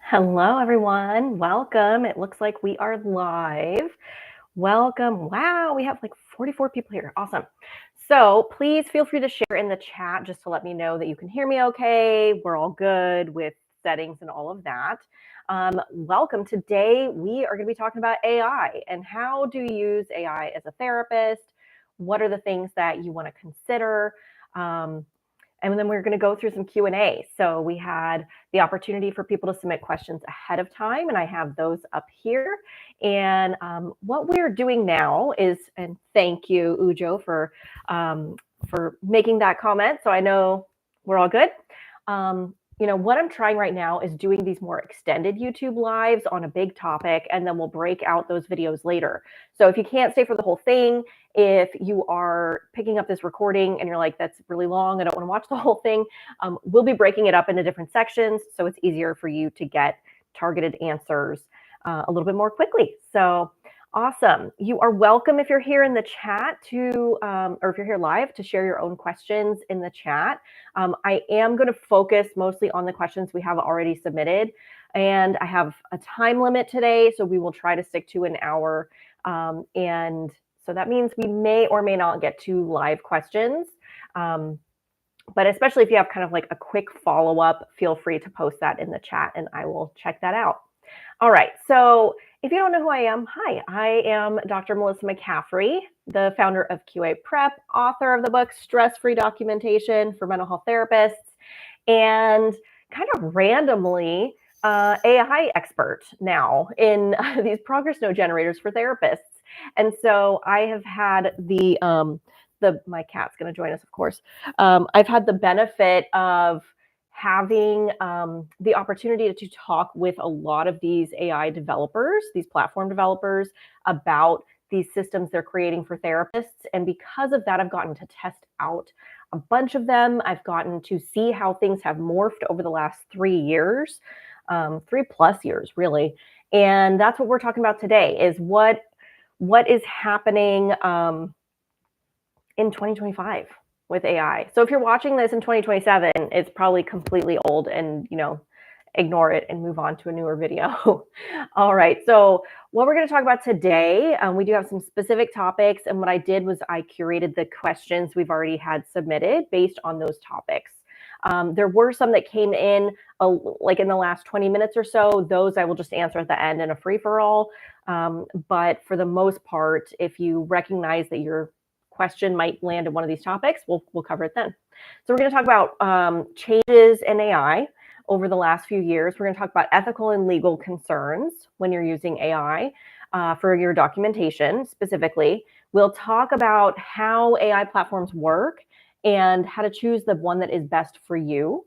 Hello, everyone. Welcome. It looks like we are live. Welcome. Wow, we have like 44 people here. Awesome. So please feel free to share in the chat just to let me know that you can hear me okay. We're all good with settings and all of that. Welcome. Today, we are going to be talking about AI and how do you use AI as a therapist? What are the things that you want to consider? And then we're going to go through some Q&A. So we had the opportunity for people to submit questions ahead of time, and I have those up here. And what we're doing now is, and thank you, Ujo, for making that comment. So I know we're all good. What I'm trying right now is doing these more extended YouTube lives on a big topic, and then we'll break out those videos later. So if you can't stay for the whole thing, if you are picking up this recording and you're like, that's really long, I don't want to watch the whole thing, we'll be breaking it up into different sections so it's easier for you to get targeted answers a little bit more quickly. So awesome. You are welcome if you're here in the chat to, or if you're here live, to share your own questions in the chat. I am going to focus mostly on the questions we have already submitted. And I have a time limit today, so we will try to stick to an hour. And so that means we may or may not get to live questions. But especially if you have kind of like a quick follow-up, feel free to post that in the chat and I will check that out. All right, so if you don't know who I am, hi, I am Dr. Maelisa McCaffrey, the founder of QA Prep, author of the book Stress-Free Documentation for Mental Health Therapists, and kind of randomly AI expert now in these progress note generators for therapists. And so I have had my cat's going to join us, of course. I've had the benefit of having the opportunity to talk with a lot of these AI developers, these platform developers, about these systems they're creating for therapists. And because of that, I've gotten to test out a bunch of them. I've gotten to see how things have morphed over the last 3 years, 3+ years, really. And that's what we're talking about today, is what is happening in 2025 with AI. So if you're watching this in 2027, it's probably completely old and, ignore it and move on to a newer video. All right. So what we're going to talk about today, we do have some specific topics. And what I did was I curated the questions we've already had submitted based on those topics. There were some that came in like in the last 20 minutes or so. Those I will just answer at the end in a free-for-all. But for the most part, if you recognize that your question might land in one of these topics, we'll cover it then. So we're going to talk about changes in AI over the last few years. We're going to talk about ethical and legal concerns when you're using AI for your documentation specifically. We'll talk about how AI platforms work and how to choose the one that is best for you.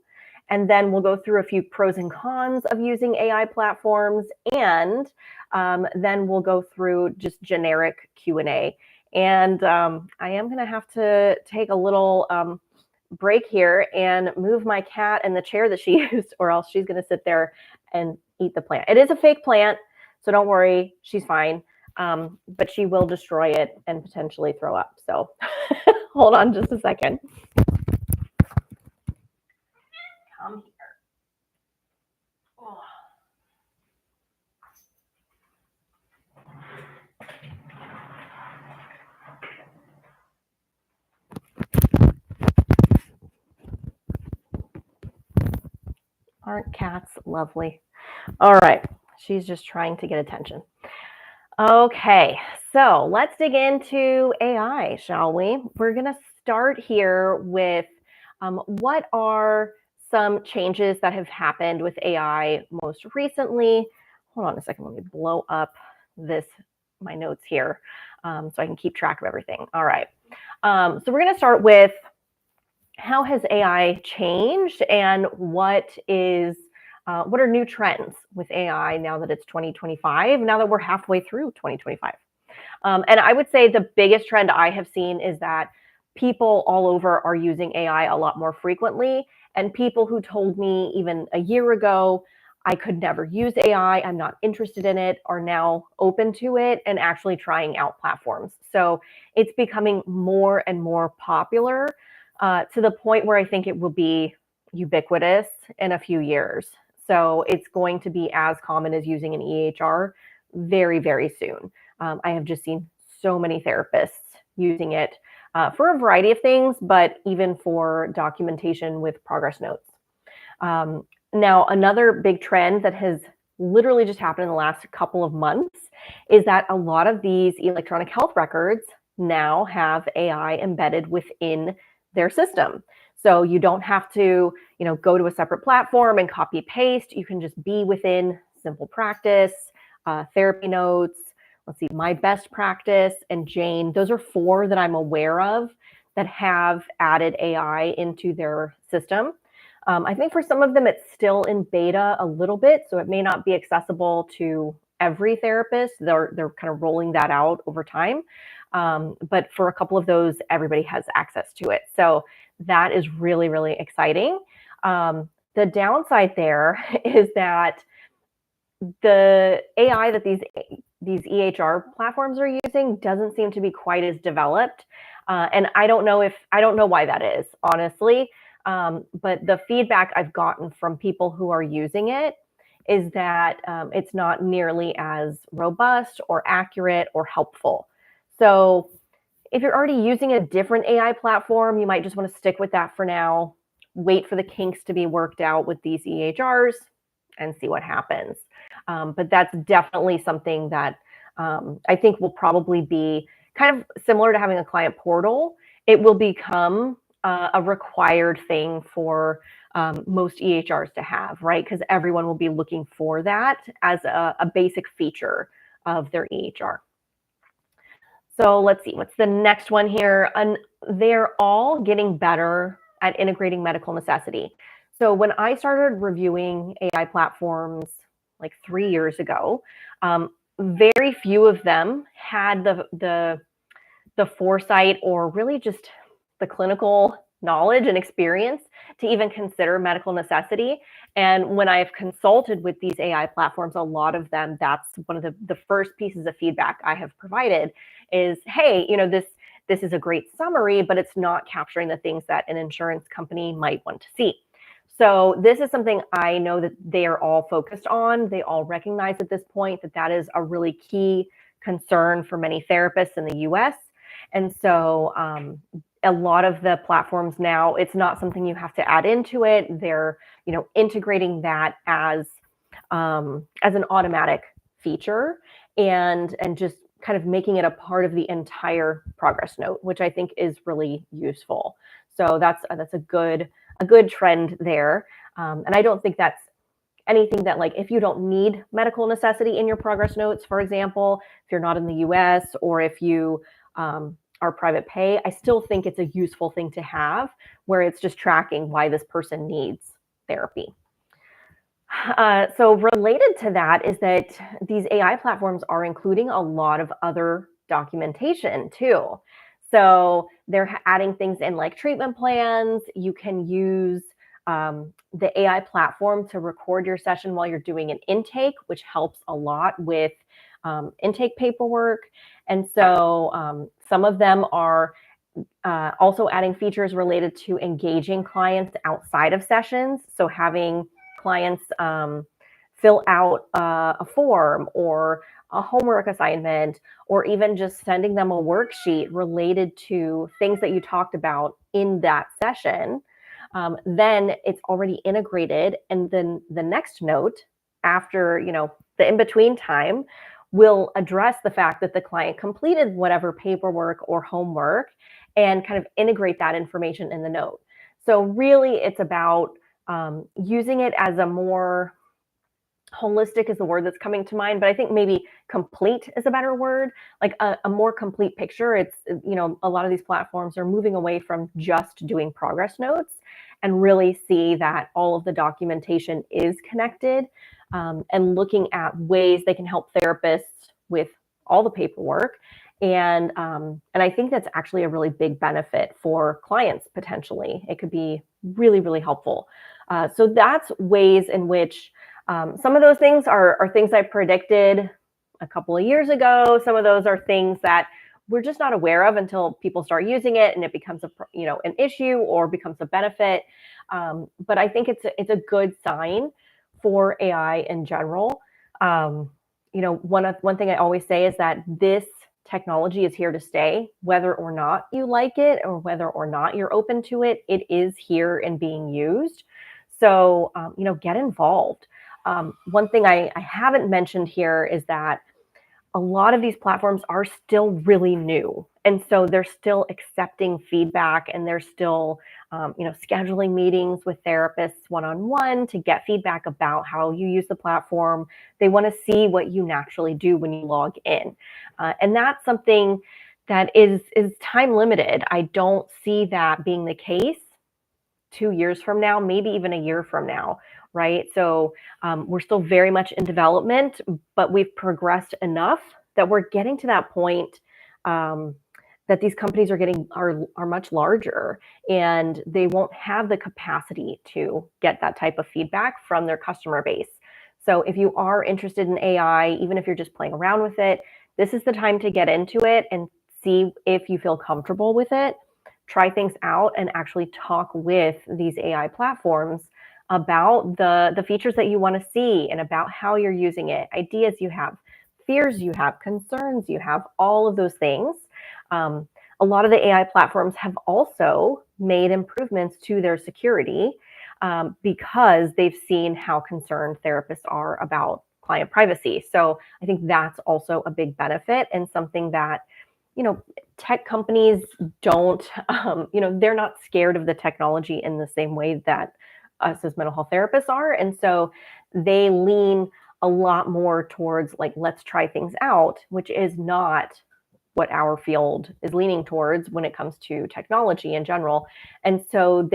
And then we'll go through a few pros and cons of using AI platforms. And then we'll go through just generic Q&A. And I am going to have to take a little break here and move my cat in the chair that she used, or else she's going to sit there and eat the plant. It is a fake plant, so don't worry, she's fine. But she will destroy it and potentially throw up. So hold on just a second. Come here. Oh. Aren't cats lovely? All right, she's just trying to get attention. Okay, so let's dig into AI, shall we? We're going to start here with what are some changes that have happened with AI most recently. Hold on a second, let me blow up my notes here so I can keep track of everything. All right, so we're going to start with how has AI changed and what are new trends with AI now that it's 2025, now that we're halfway through 2025? And I would say the biggest trend I have seen is that people all over are using AI a lot more frequently. And people who told me even a year ago, I could never use AI, I'm not interested in it, are now open to it and actually trying out platforms. So it's becoming more and more popular to the point where I think it will be ubiquitous in a few years. So it's going to be as common as using an EHR very, very soon. I have just seen so many therapists using it for a variety of things, but even for documentation with progress notes. Now, another big trend that has literally just happened in the last couple of months is that a lot of these electronic health records now have AI embedded within their system. So you don't have to, go to a separate platform and copy paste. You can just be within Simple Practice, Therapy Notes, let's see, My Best Practice, and Jane. Those are 4 that I'm aware of that have added AI into their system. I think for some of them, it's still in beta a little bit, so it may not be accessible to every therapist. They're kind of rolling that out over time. But for a couple of those, everybody has access to it. So that is really, really exciting. The downside there is that the AI that these EHR platforms are using doesn't seem to be quite as developed. And I don't know why that is, honestly. But the feedback I've gotten from people who are using it is that it's not nearly as robust or accurate or helpful. So if you're already using a different AI platform, you might just want to stick with that for now, wait for the kinks to be worked out with these EHRs and see what happens. But that's definitely something that I think will probably be kind of similar to having a client portal. It will become a required thing for most EHRs to have, right? Because everyone will be looking for that as a basic feature of their EHR. So let's see, what's the next one here? They're all getting better at integrating medical necessity. So when I started reviewing AI platforms like 3 years ago, very few of them had the foresight or really just the clinical knowledge and experience to even consider medical necessity. And when I've consulted with these AI platforms, a lot of them, that's one of the first pieces of feedback I have provided is, hey, this is a great summary, but it's not capturing the things that an insurance company might want to see. So this is something I know that they are all focused on. They all recognize at this point that that is a really key concern for many therapists in the US. And so a lot of the platforms now, it's not something you have to add into it. They're, integrating that as an automatic feature and just kind of making it a part of the entire progress note, which I think is really useful. So that's a good trend there. And I don't think that's anything that, like, if you don't need medical necessity in your progress notes, for example, if you're not in the US or if you are private pay, I still think it's a useful thing to have where it's just tracking why this person needs therapy. So related to that is that these AI platforms are including a lot of other documentation too. So they're adding things in like treatment plans. You can use the AI platform to record your session while you're doing an intake, which helps a lot with intake paperwork. And so some of them are also adding features related to engaging clients outside of sessions. So having clients fill out a form or a homework assignment, or even just sending them a worksheet related to things that you talked about in that session. Then it's already integrated, and then the next note after the in-between time will address the fact that the client completed whatever paperwork or homework and kind of integrate that information in the note. So really it's about using it as a more holistic is the word that's coming to mind, but I think maybe complete is a better word, like a more complete picture. It's, a lot of these platforms are moving away from just doing progress notes and really see that all of the documentation is connected and looking at ways they can help therapists with all the paperwork. And I think that's actually a really big benefit for clients potentially. It could be really, really helpful. So that's ways in which some of those things are things I predicted a couple of years ago. Some of those are things that we're just not aware of until people start using it and it becomes an issue or becomes a benefit. But I think it's a good sign for AI in general. One thing I always say is that this technology is here to stay, whether or not you like it or whether or not you're open to it. It is here and being used. So, get involved. One thing I haven't mentioned here is that a lot of these platforms are still really new. And so they're still accepting feedback, and they're still, scheduling meetings with therapists one-on-one to get feedback about how you use the platform. They want to see what you naturally do when you log in. And that's something that is time limited. I don't see that being the case 2 years from now, maybe even a year from now, right? So we're still very much in development, but we've progressed enough that we're getting to that point that these companies are much larger, and they won't have the capacity to get that type of feedback from their customer base. So if you are interested in AI, even if you're just playing around with it, this is the time to get into it and see if you feel comfortable with it. Try things out and actually talk with these AI platforms about the features that you want to see and about how you're using it, ideas you have, fears you have, concerns you have, all of those things. A lot of the AI platforms have also made improvements to their security because they've seen how concerned therapists are about client privacy. So I think that's also a big benefit and something that tech companies don't, they're not scared of the technology in the same way that us as mental health therapists are. And so they lean a lot more towards let's try things out, which is not what our field is leaning towards when it comes to technology in general. And so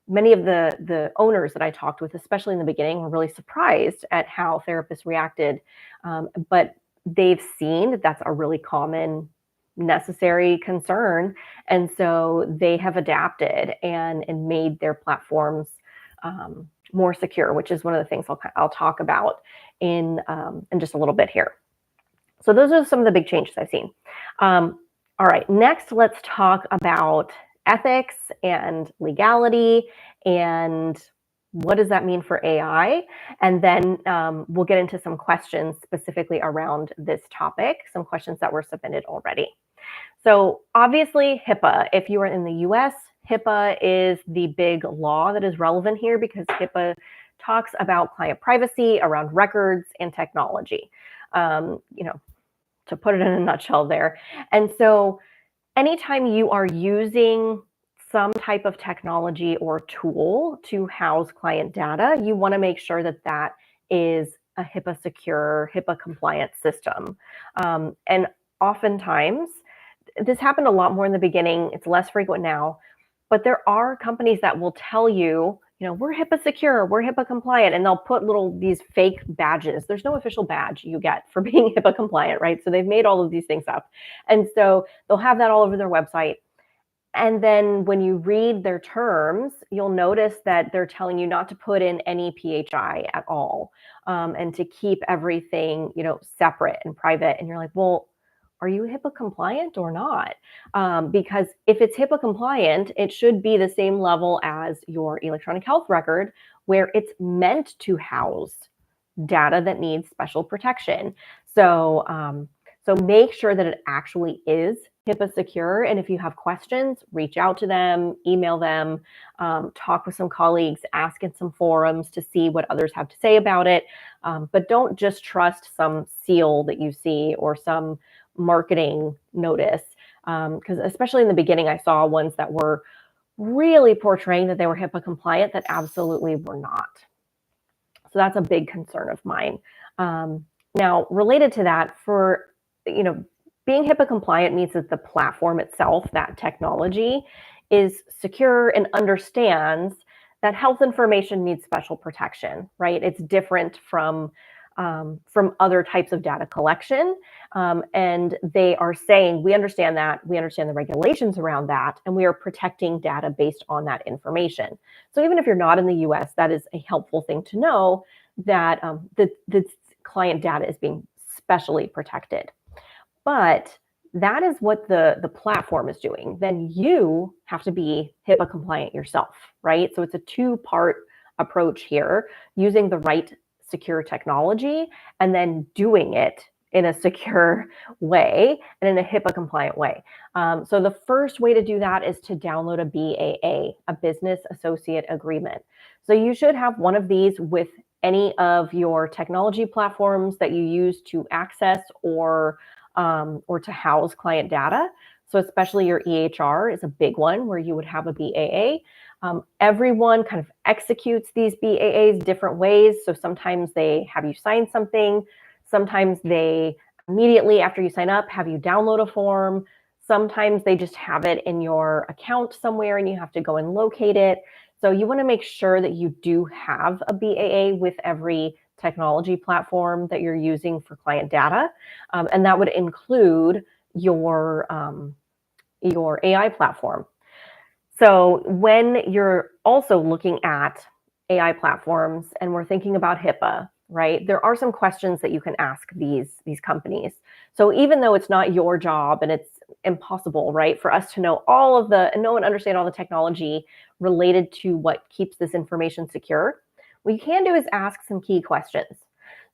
many of the owners that I talked with, especially in the beginning, were really surprised at how therapists reacted. But they've seen that that's a really common necessary concern. And so they have adapted and made their platforms more secure, which is one of the things I'll talk about in just a little bit here. So those are some of the big changes I've seen. All right, next let's talk about ethics and legality and what does that mean for AI? And then we'll get into some questions specifically around this topic, some questions that were submitted already. So obviously HIPAA, if you are in the US, HIPAA is the big law that is relevant here because HIPAA talks about client privacy around records and technology, to put it in a nutshell there. And so anytime you are using some type of technology or tool to house client data, you want to make sure that that is a HIPAA secure, HIPAA compliant system. And oftentimes, this happened a lot more in the beginning. It's less frequent now, but there are companies that will tell you, we're HIPAA secure, we're HIPAA compliant, and they'll put these fake badges. There's no official badge you get for being HIPAA compliant, right? So they've made all of these things up. And so they'll have that all over their website. And then when you read their terms, you'll notice that they're telling you not to put in any PHI at all, and to keep everything, separate and private. And you're like, well, are you HIPAA compliant or not? Because if it's HIPAA compliant, it should be the same level as your electronic health record, where it's meant to house data that needs special protection. So make sure that it actually is HIPAA secure. And if you have questions, reach out to them, email them, talk with some colleagues, ask in some forums to see what others have to say about it. But don't just trust some seal that you see or some marketing notice. Because especially in the beginning, I saw ones that were really portraying that they were HIPAA compliant that absolutely were not. So that's a big concern of mine. Now, related to that, for being HIPAA compliant means that the platform itself, that technology, is secure and understands that health information needs special protection, right? It's different from other types of data collection. And they are saying, we understand that, we understand the regulations around that, and we are protecting data based on that information. So even if you're not in the US, that is a helpful thing to know, that the client data is being specially protected. But that is what the platform is doing. Then you have to be HIPAA compliant yourself, right? So it's a two-part approach here, using the right secure technology and then doing it in a secure way and in a HIPAA compliant way. So the first way to do that is to download a BAA, a Business Associate Agreement. So you should have one of these with any of your technology platforms that you use to access or to house client data. So especially your EHR is a big one where you would have a BAA. Everyone kind of executes these BAAs different ways. So sometimes they have you sign something. Sometimes they immediately after you sign up have you download a form. Sometimes they just have it in your account somewhere and you have to go and locate it. So you want to make sure that you do have a BAA with every technology platform that you're using for client data. And that would include your AI platform. So when you're also looking at AI platforms and we're thinking about HIPAA, right, there are some questions that you can ask these companies. So even though it's not your job and it's impossible, right, for us to know and understand all the technology related to what keeps this information secure, what you can do is ask some key questions.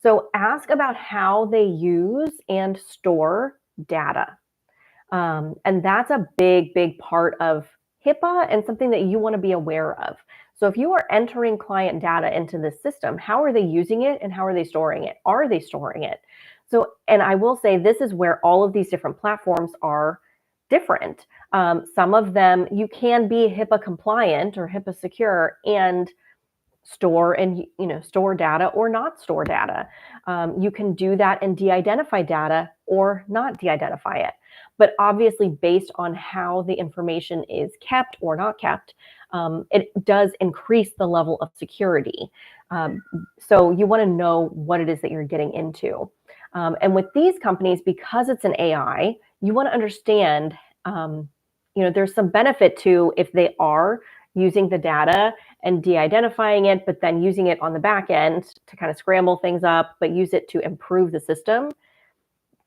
So ask about how they use and store data. And that's a big part of HIPAA and something that you want to be aware of. So if you are entering client data into this system, how are they using it and how are they storing it? Are they storing it? So, and I will say this is where all of these different platforms are different. Some of them you can be HIPAA compliant or HIPAA secure and store data or not store data. You can do that and de-identify data or not de-identify it. But obviously, based on how the information is kept or not kept, it does increase the level of security. So you want to know what it is that you're getting into. And with these companies, because it's an AI, you want to understand, there's some benefit to if they are using the data and de-identifying it, but then using it on the back end to kind of scramble things up, but use it to improve the system.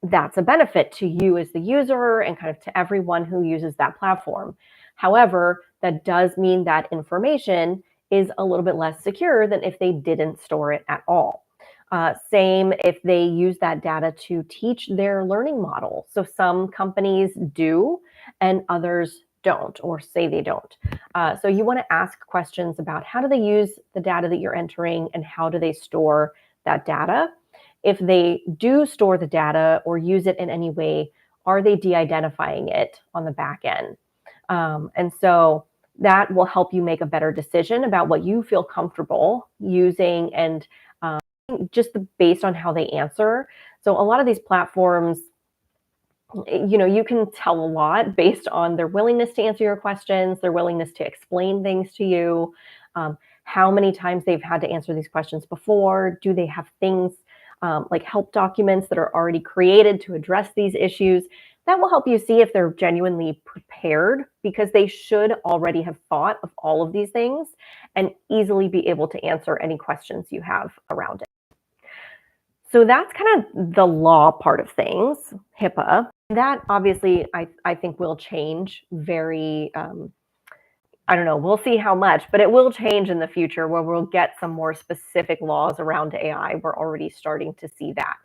That's a benefit to you as the user and kind of to everyone who uses that platform. However, that does mean that information is a little bit less secure than if they didn't store it at all. Same if they use that data to teach their learning model. So some companies do and others don't, or say they don't. So you want to ask questions about how do they use the data that you're entering and how do they store that data? If they do store the data or use it in any way, are they de-identifying it on the back end? And so that will help you make a better decision about what you feel comfortable using and just based on how they answer. So a lot of these platforms, you can tell a lot based on their willingness to answer your questions, their willingness to explain things to you, how many times they've had to answer these questions before. Do they have things like help documents that are already created to address these issues? That will help you see if they're genuinely prepared, because they should already have thought of all of these things and easily be able to answer any questions you have around it. So that's kind of the law part of things, HIPAA. That obviously I think will change very, I don't know, we'll see how much, but it will change in the future where we'll get some more specific laws around AI. We're already starting to see that.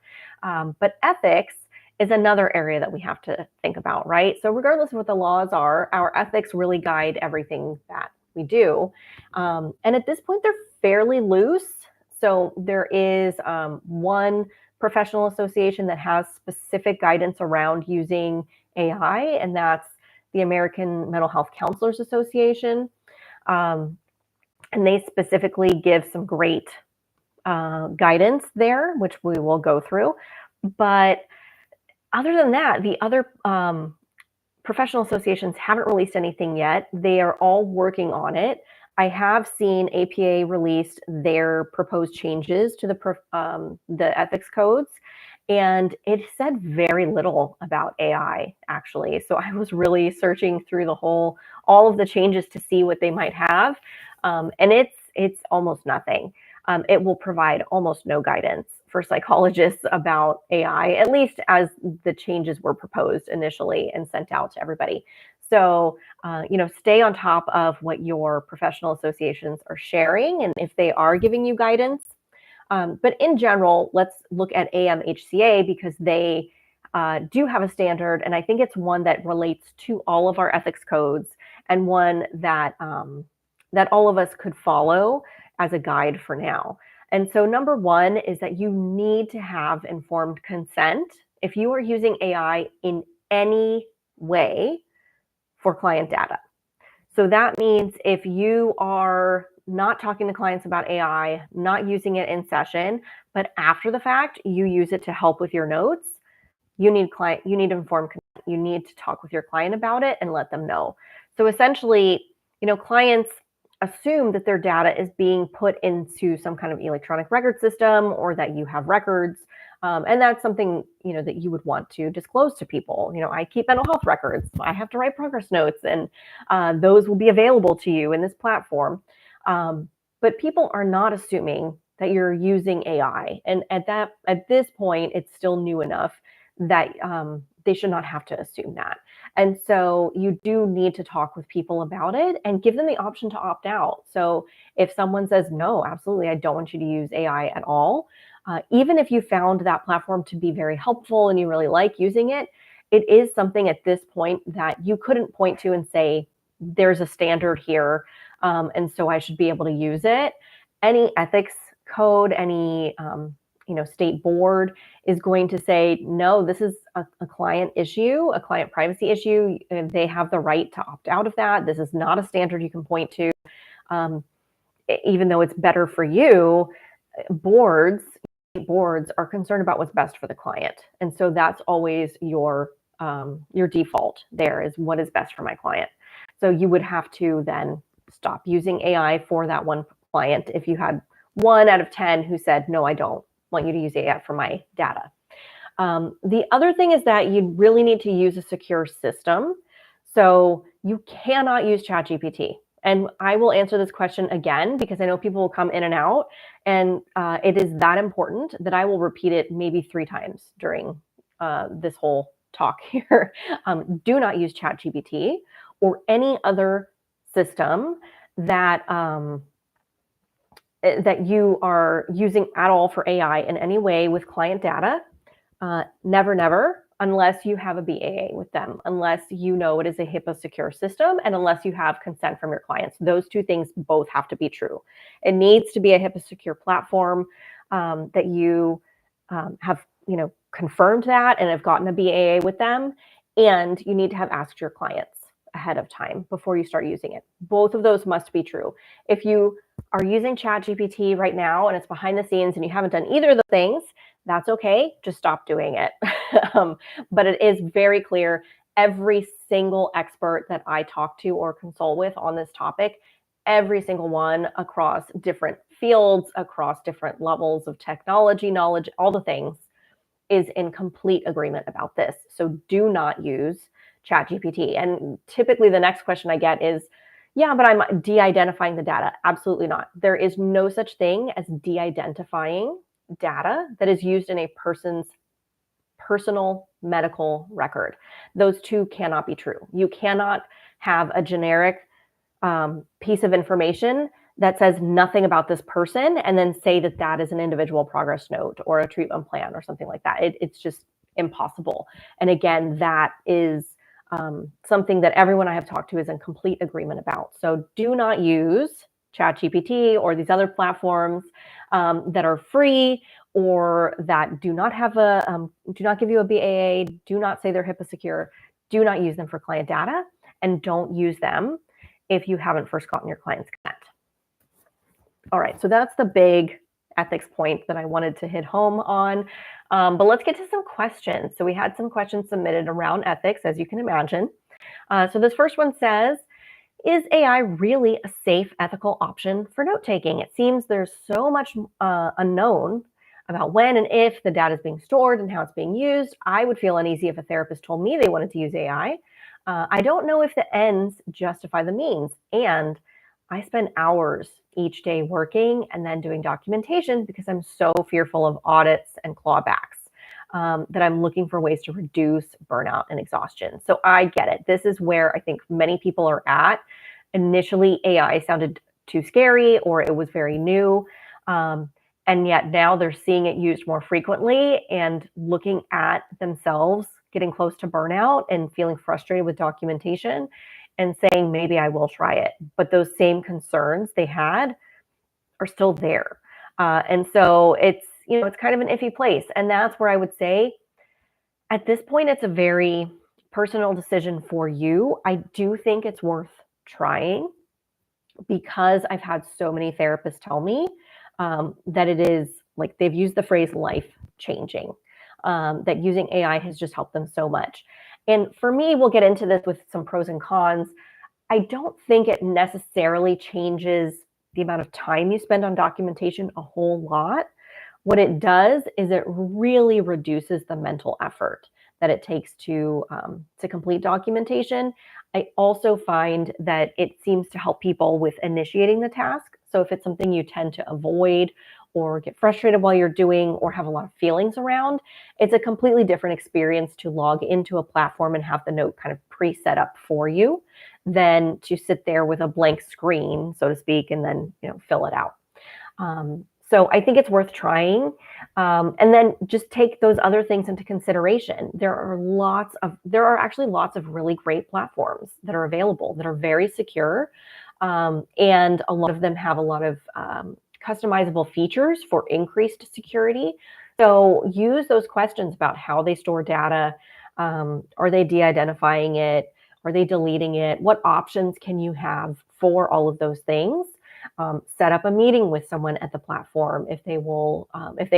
But ethics is another area that we have to think about, right? So regardless of what the laws are, our ethics really guide everything that we do. And at this point, they're fairly loose. So there is one professional association that has specific guidance around using AI, and that's the American Mental Health Counselors Association. And they specifically give some great guidance there, which we will go through. But other than that, the other professional associations haven't released anything yet. They are all working on it. I have seen APA released their proposed changes to the ethics codes, and it said very little about AI, actually. So I was really searching through all of the changes to see what they might have, and it's almost nothing. It will provide almost no guidance for psychologists about AI, at least as the changes were proposed initially and sent out to everybody. So, stay on top of what your professional associations are sharing and if they are giving you guidance. But in general, let's look at AMHCA because they do have a standard, and I think it's one that relates to all of our ethics codes and one that that all of us could follow as a guide for now. And so number one is that you need to have informed consent if you are using AI in any way for client data. So that means if you are not talking to clients about AI, not using it in session, but after the fact, you use it to help with your notes, you need informed consent. You need to talk with your client about it and let them know. So essentially, clients assume that their data is being put into some kind of electronic record system or that you have records. And that's something, that you would want to disclose to people. I keep mental health records. I have to write progress notes, and those will be available to you in this platform. But people are not assuming that you're using AI. And at this point, it's still new enough that they should not have to assume that. And so you do need to talk with people about it and give them the option to opt out. So if someone says, no, absolutely, I don't want you to use AI at all, even if you found that platform to be very helpful and you really like using it, it is something at this point that you couldn't point to and say, there's a standard here, and so I should be able to use it. Any ethics code, any state board is going to say, no, this is a client issue, a client privacy issue. They have the right to opt out of that. This is not a standard you can point to. Even though it's better for you, boards are concerned about what's best for the client. And so that's always your default there is what is best for my client. So you would have to then stop using AI for that one client if you had 1 out of 10 who said, no, I don't want you to use AI for my data. The other thing is that you really need to use a secure system. So you cannot use ChatGPT. And I will answer this question again because I know people will come in and out, and it is that important that I will repeat it maybe 3 times during this whole talk here. Do not use ChatGPT or any other system that that you are using at all for AI in any way with client data. Never, unless you have a BAA with them, unless you know it is a HIPAA secure system, and unless you have consent from your clients. Those 2 things both have to be true. It needs to be a HIPAA secure platform that you have, confirmed that and have gotten a BAA with them, and you need to have asked your clients ahead of time before you start using it. Both of those must be true. If you are using ChatGPT right now and it's behind the scenes and you haven't done either of the things, that's okay. Just stop doing it. But it is very clear. Every single expert that I talk to or consult with on this topic, every single one across different fields, across different levels of technology knowledge, all the things, is in complete agreement about this. So do not use ChatGPT. And typically the next question I get is, yeah, but I'm de-identifying the data. Absolutely not. There is no such thing as de-identifying data that is used in a person's personal medical record. Those 2 cannot be true. You cannot have a generic piece of information that says nothing about this person and then say that that is an individual progress note or a treatment plan or something like that. It's just impossible. And again, that is something that everyone I have talked to is in complete agreement about. So do not use ChatGPT or these other platforms that are free or that do not have do not give you a BAA, do not say they're HIPAA secure, do not use them for client data, and don't use them if you haven't first gotten your client's consent. All right, so that's the big ethics point that I wanted to hit home on. But let's get to some questions. So we had some questions submitted around ethics, as you can imagine. So this first one says, is AI really a safe, ethical option for note-taking? It seems there's so much unknown about when and if the data is being stored and how it's being used. I would feel uneasy if a therapist told me they wanted to use AI. I don't know if the ends justify the means. And I spend hours each day working and then doing documentation because I'm so fearful of audits and clawbacks. that I'm looking for ways to reduce burnout and exhaustion. So I get it. This is where I think many people are at. Initially, AI sounded too scary or it was very new. And yet now they're seeing it used more frequently and looking at themselves getting close to burnout and feeling frustrated with documentation and saying, maybe I will try it. But those same concerns they had are still there. And so it's kind of an iffy place. And that's where I would say at this point, it's a very personal decision for you. I do think it's worth trying because I've had so many therapists tell me that it is like they've used the phrase life changing, that using AI has just helped them so much. And for me, we'll get into this with some pros and cons. I don't think it necessarily changes the amount of time you spend on documentation a whole lot. What it does is it really reduces the mental effort that it takes to complete documentation. I also find that it seems to help people with initiating the task. So if it's something you tend to avoid or get frustrated while you're doing or have a lot of feelings around, it's a completely different experience to log into a platform and have the note kind of pre-set up for you than to sit there with a blank screen, so to speak, and then fill it out. So I think it's worth trying. And then just take those other things into consideration. There are actually lots of really great platforms that are available that are very secure. And a lot of them have a lot of customizable features for increased security. So use those questions about how they store data. Are they de-identifying it? Are they deleting it? What options can you have for all of those things? Set up a meeting with someone at the platform if they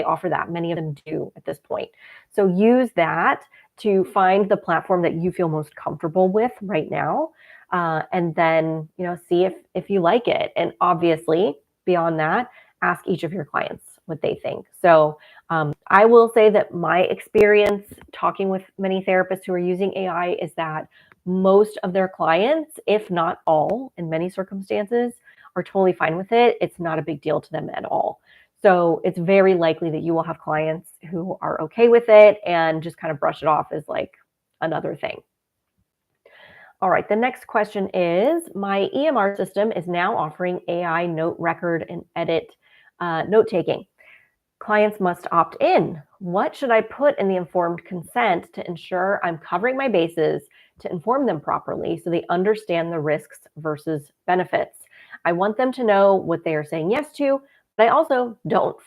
offer that. Many of them do at this point. So use that to find the platform that you feel most comfortable with right now, and then see if you like it. And obviously, beyond that, ask each of your clients what they think. So I will say that my experience talking with many therapists who are using AI is that most of their clients, if not all, in many circumstances, are totally fine with it. It's not a big deal to them at all. So it's very likely that you will have clients who are okay with it and just kind of brush it off as like another thing. All right, the next question is, my EMR system is now offering AI note record and edit note taking. Clients must opt in. What should I put in the informed consent to ensure I'm covering my bases to inform them properly so they understand the risks versus benefits? I want them to know what they are saying yes to, but I also don't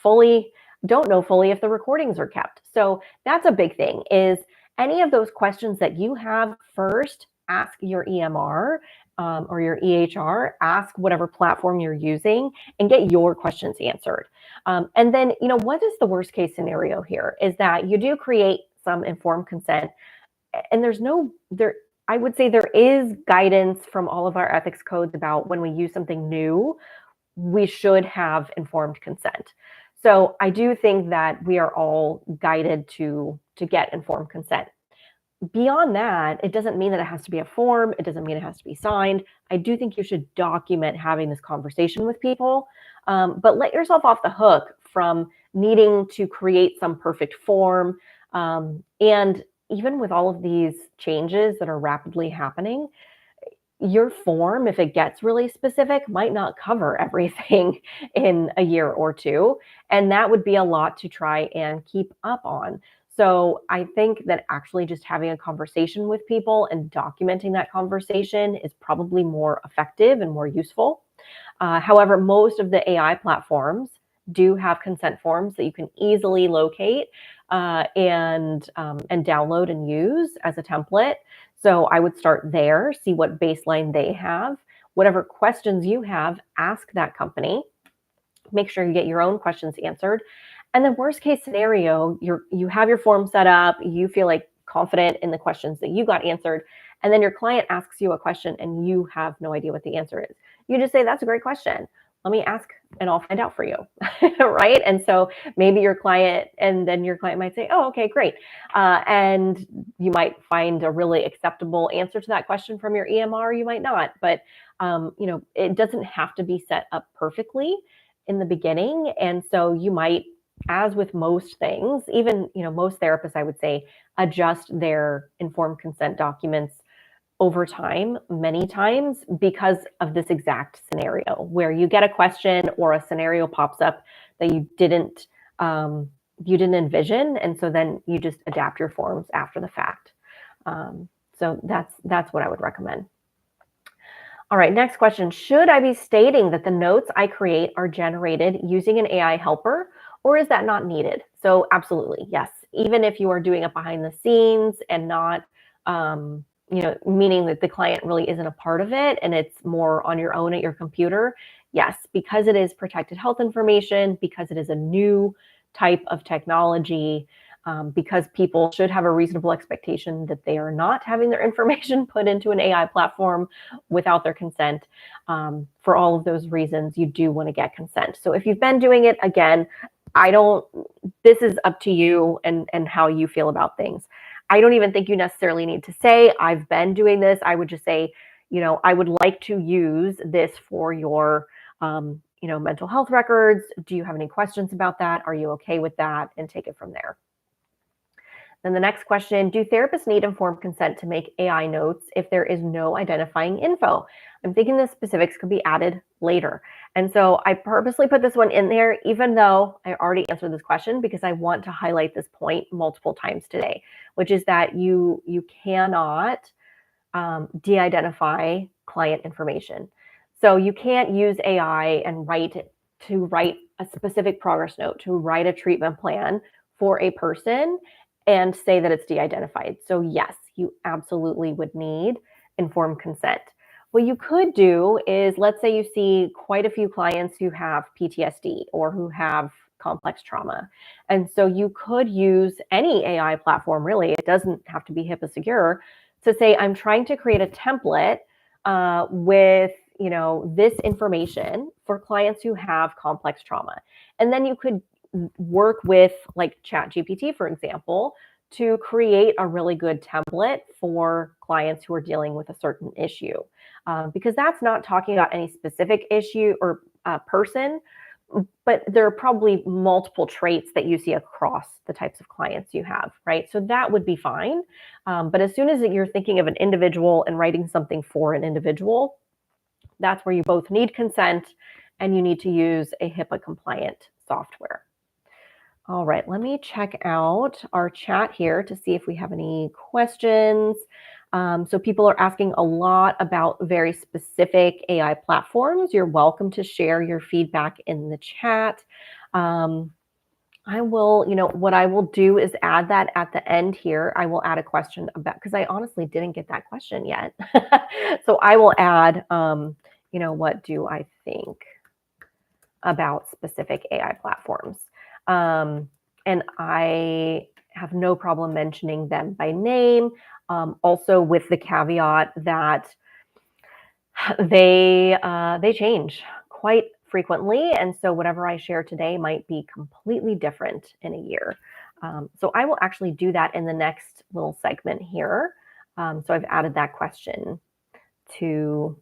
know fully if the recordings are kept. So that's a big thing, is any of those questions that you have, first ask your EMR or your EHR, ask whatever platform you're using and get your questions answered. And then, what is the worst case scenario here is that you do create some informed consent and I would say there is guidance from all of our ethics codes about when we use something new, we should have informed consent. So I do think that we are all guided to get informed consent. Beyond that, it doesn't mean that it has to be a form. It doesn't mean it has to be signed. I do think you should document having this conversation with people, but let yourself off the hook from needing to create some perfect form. And even with all of these changes that are rapidly happening, your form, if it gets really specific, might not cover everything in a year or two. And that would be a lot to try and keep up on. So I think that actually just having a conversation with people and documenting that conversation is probably more effective and more useful. However, most of the AI platforms do have consent forms that you can easily locate and download and use as a template. So I would start there, see what baseline they have. Whatever questions you have, ask that company. Make sure you get your own questions answered. And the worst case scenario, you have your form set up, you feel like confident in the questions that you got answered, and then your client asks you a question and you have no idea what the answer is. You just say, that's a great question. Let me ask and I'll find out for you, right? And so maybe your client might say, oh, okay, great. And you might find a really acceptable answer to that question from your EMR, you might not, but it doesn't have to be set up perfectly in the beginning. And so you might as with most things, even, most therapists, I would say, adjust their informed consent documents over time, many times, because of this exact scenario where you get a question or a scenario pops up that you didn't envision, and so then you just adapt your forms after the fact. So that's what I would recommend. All right, next question. Should I be stating that the notes I create are generated using an AI helper, or is that not needed? So absolutely, yes. Even if you are doing it behind the scenes and not, meaning that the client really isn't a part of it and it's more on your own at your computer, yes, because it is protected health information, because it is a new type of technology, because people should have a reasonable expectation that they are not having their information put into an AI platform without their consent. For all of those reasons, you do want to get consent. So if you've been doing it, again, this is up to you and how you feel about things. I don't even think you necessarily need to say, I've been doing this. I would just say, I would like to use this for your, mental health records. Do you have any questions about that? Are you okay with that? And take it from there. Then the next question, do therapists need informed consent to make AI notes if there is no identifying info? I'm thinking the specifics could be added later. And so I purposely put this one in there, even though I already answered this question, because I want to highlight this point multiple times today, which is that you cannot de-identify client information. So you can't use AI and write a specific progress note, to write a treatment plan for a person and say that it's de-identified. So yes, you absolutely would need informed consent. What you could do is, let's say you see quite a few clients who have PTSD or who have complex trauma. And so you could use any AI platform, really. It doesn't have to be HIPAA secure, to say, I'm trying to create a template with this information for clients who have complex trauma. And then you could work with like ChatGPT, for example, to create a really good template for clients who are dealing with a certain issue. Because that's not talking about any specific issue or person, but there are probably multiple traits that you see across the types of clients you have, right? So that would be fine. But as soon as you're thinking of an individual and writing something for an individual, that's where you both need consent and you need to use a HIPAA compliant software. All right, let me check out our chat here to see if we have any questions. So people are asking a lot about very specific AI platforms. You're welcome to share your feedback in the chat. I will, what I will do is add that at the end here. I will add a question about, because I honestly didn't get that question yet. So I will add, what do I think about specific AI platforms? And I have no problem mentioning them by name, also with the caveat that they change quite frequently. And so whatever I share today might be completely different in a year. So I will actually do that in the next little segment here. So I've added that question to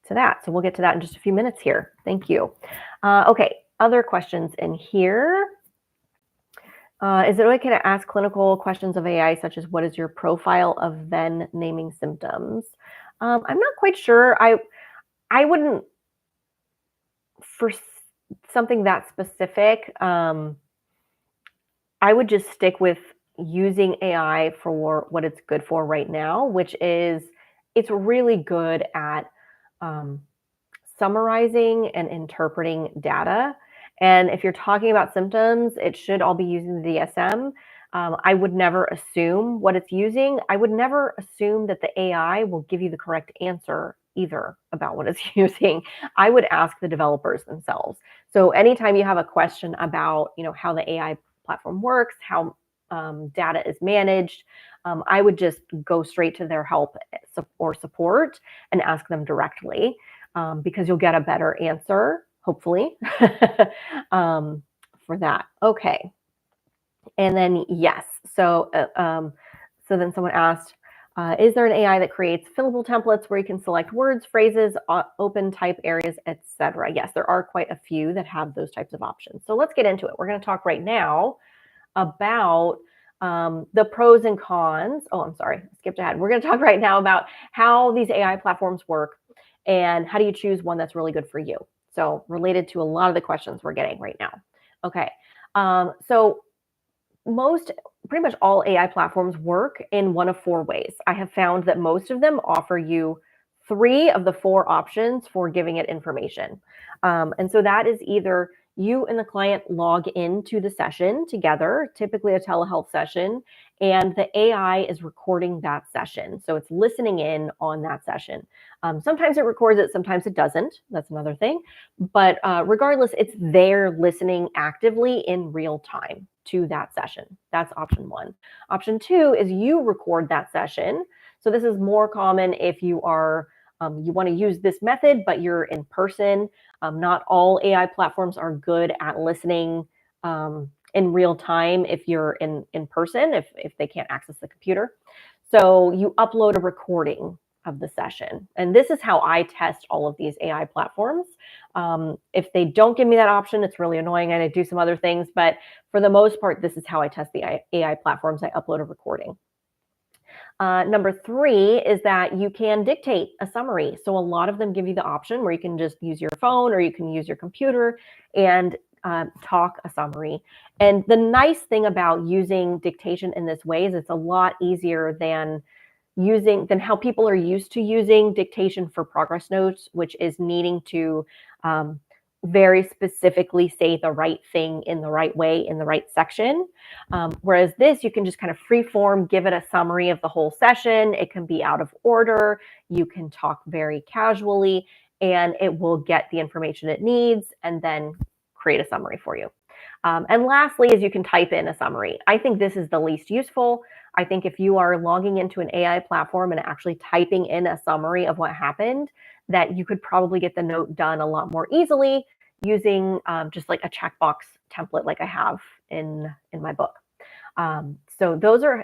that. So we'll get to that in just a few minutes here. Thank you. Okay, other questions in here. Is it okay to ask clinical questions of AI, such as what is your profile of then naming symptoms? I'm not quite sure. I wouldn't, for something that specific, I would just stick with using AI for what it's good for right now, which is it's really good at summarizing and interpreting data. And if you're talking about symptoms, it should all be using the DSM. I would never assume what it's using. I would never assume that the AI will give you the correct answer either about what it's using. I would ask the developers themselves. So anytime you have a question about, how the AI platform works, how data is managed, I would just go straight to their help or support and ask them directly, because you'll get a better answer, hopefully, for that. Okay. And then, yes. So then someone asked, Is there an AI that creates fillable templates where you can select words, phrases, open type areas, etc.? Yes, there are quite a few that have those types of options. So let's get into it. We're going to talk right now about the pros and cons. Oh, I'm sorry, I skipped ahead. We're going to talk right now about how these AI platforms work and how do you choose one that's really good for you. So related to a lot of the questions we're getting right now. Okay, so pretty much all AI platforms work in one of four ways. I have found that most of them offer you 3 of the 4 options for giving it information. And so that is either you and the client log into the session together, typically a telehealth session, and the AI is recording that session. So it's listening in on that session. Sometimes it records it, sometimes it doesn't. That's another thing. But regardless, it's there listening actively in real time to that session. That's option 1. Option 2 is you record that session. So this is more common if you are you want to use this method, but you're in person. Not all AI platforms are good at listening in real time if you're in person, if they can't access the computer. So you upload a recording of the session. And this is how I test all of these AI platforms. If they don't give me that option, it's really annoying and I do some other things. But for the most part, this is how I test the AI platforms. I upload a recording. Number 3 is that you can dictate a summary. So a lot of them give you the option where you can just use your phone or you can use your computer and talk a summary. And the nice thing about using dictation in this way is it's a lot easier than how people are used to using dictation for progress notes, which is needing to very specifically say the right thing in the right way in the right section. Whereas this, you can just kind of free form, give it a summary of the whole session. It can be out of order. You can talk very casually and it will get the information it needs and then create a summary for you. And lastly is you can type in a summary. I think this is the least useful. I think if you are logging into an AI platform and actually typing in a summary of what happened, that you could probably get the note done a lot more easily using just like a checkbox template like I have in my book. So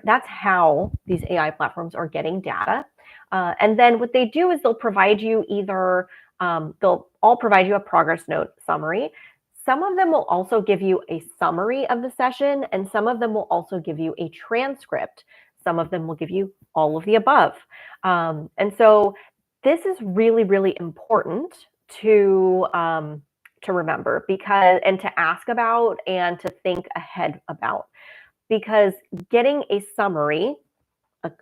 that's how these AI platforms are getting data. And then what they do is they'll provide you they'll all provide you a progress note summary. Some of them will also give you a summary of the session, and some of them will also give you a transcript. Some of them will give you all of the above. And so this is really, really important to remember and to ask about and to think ahead about. Because getting a summary,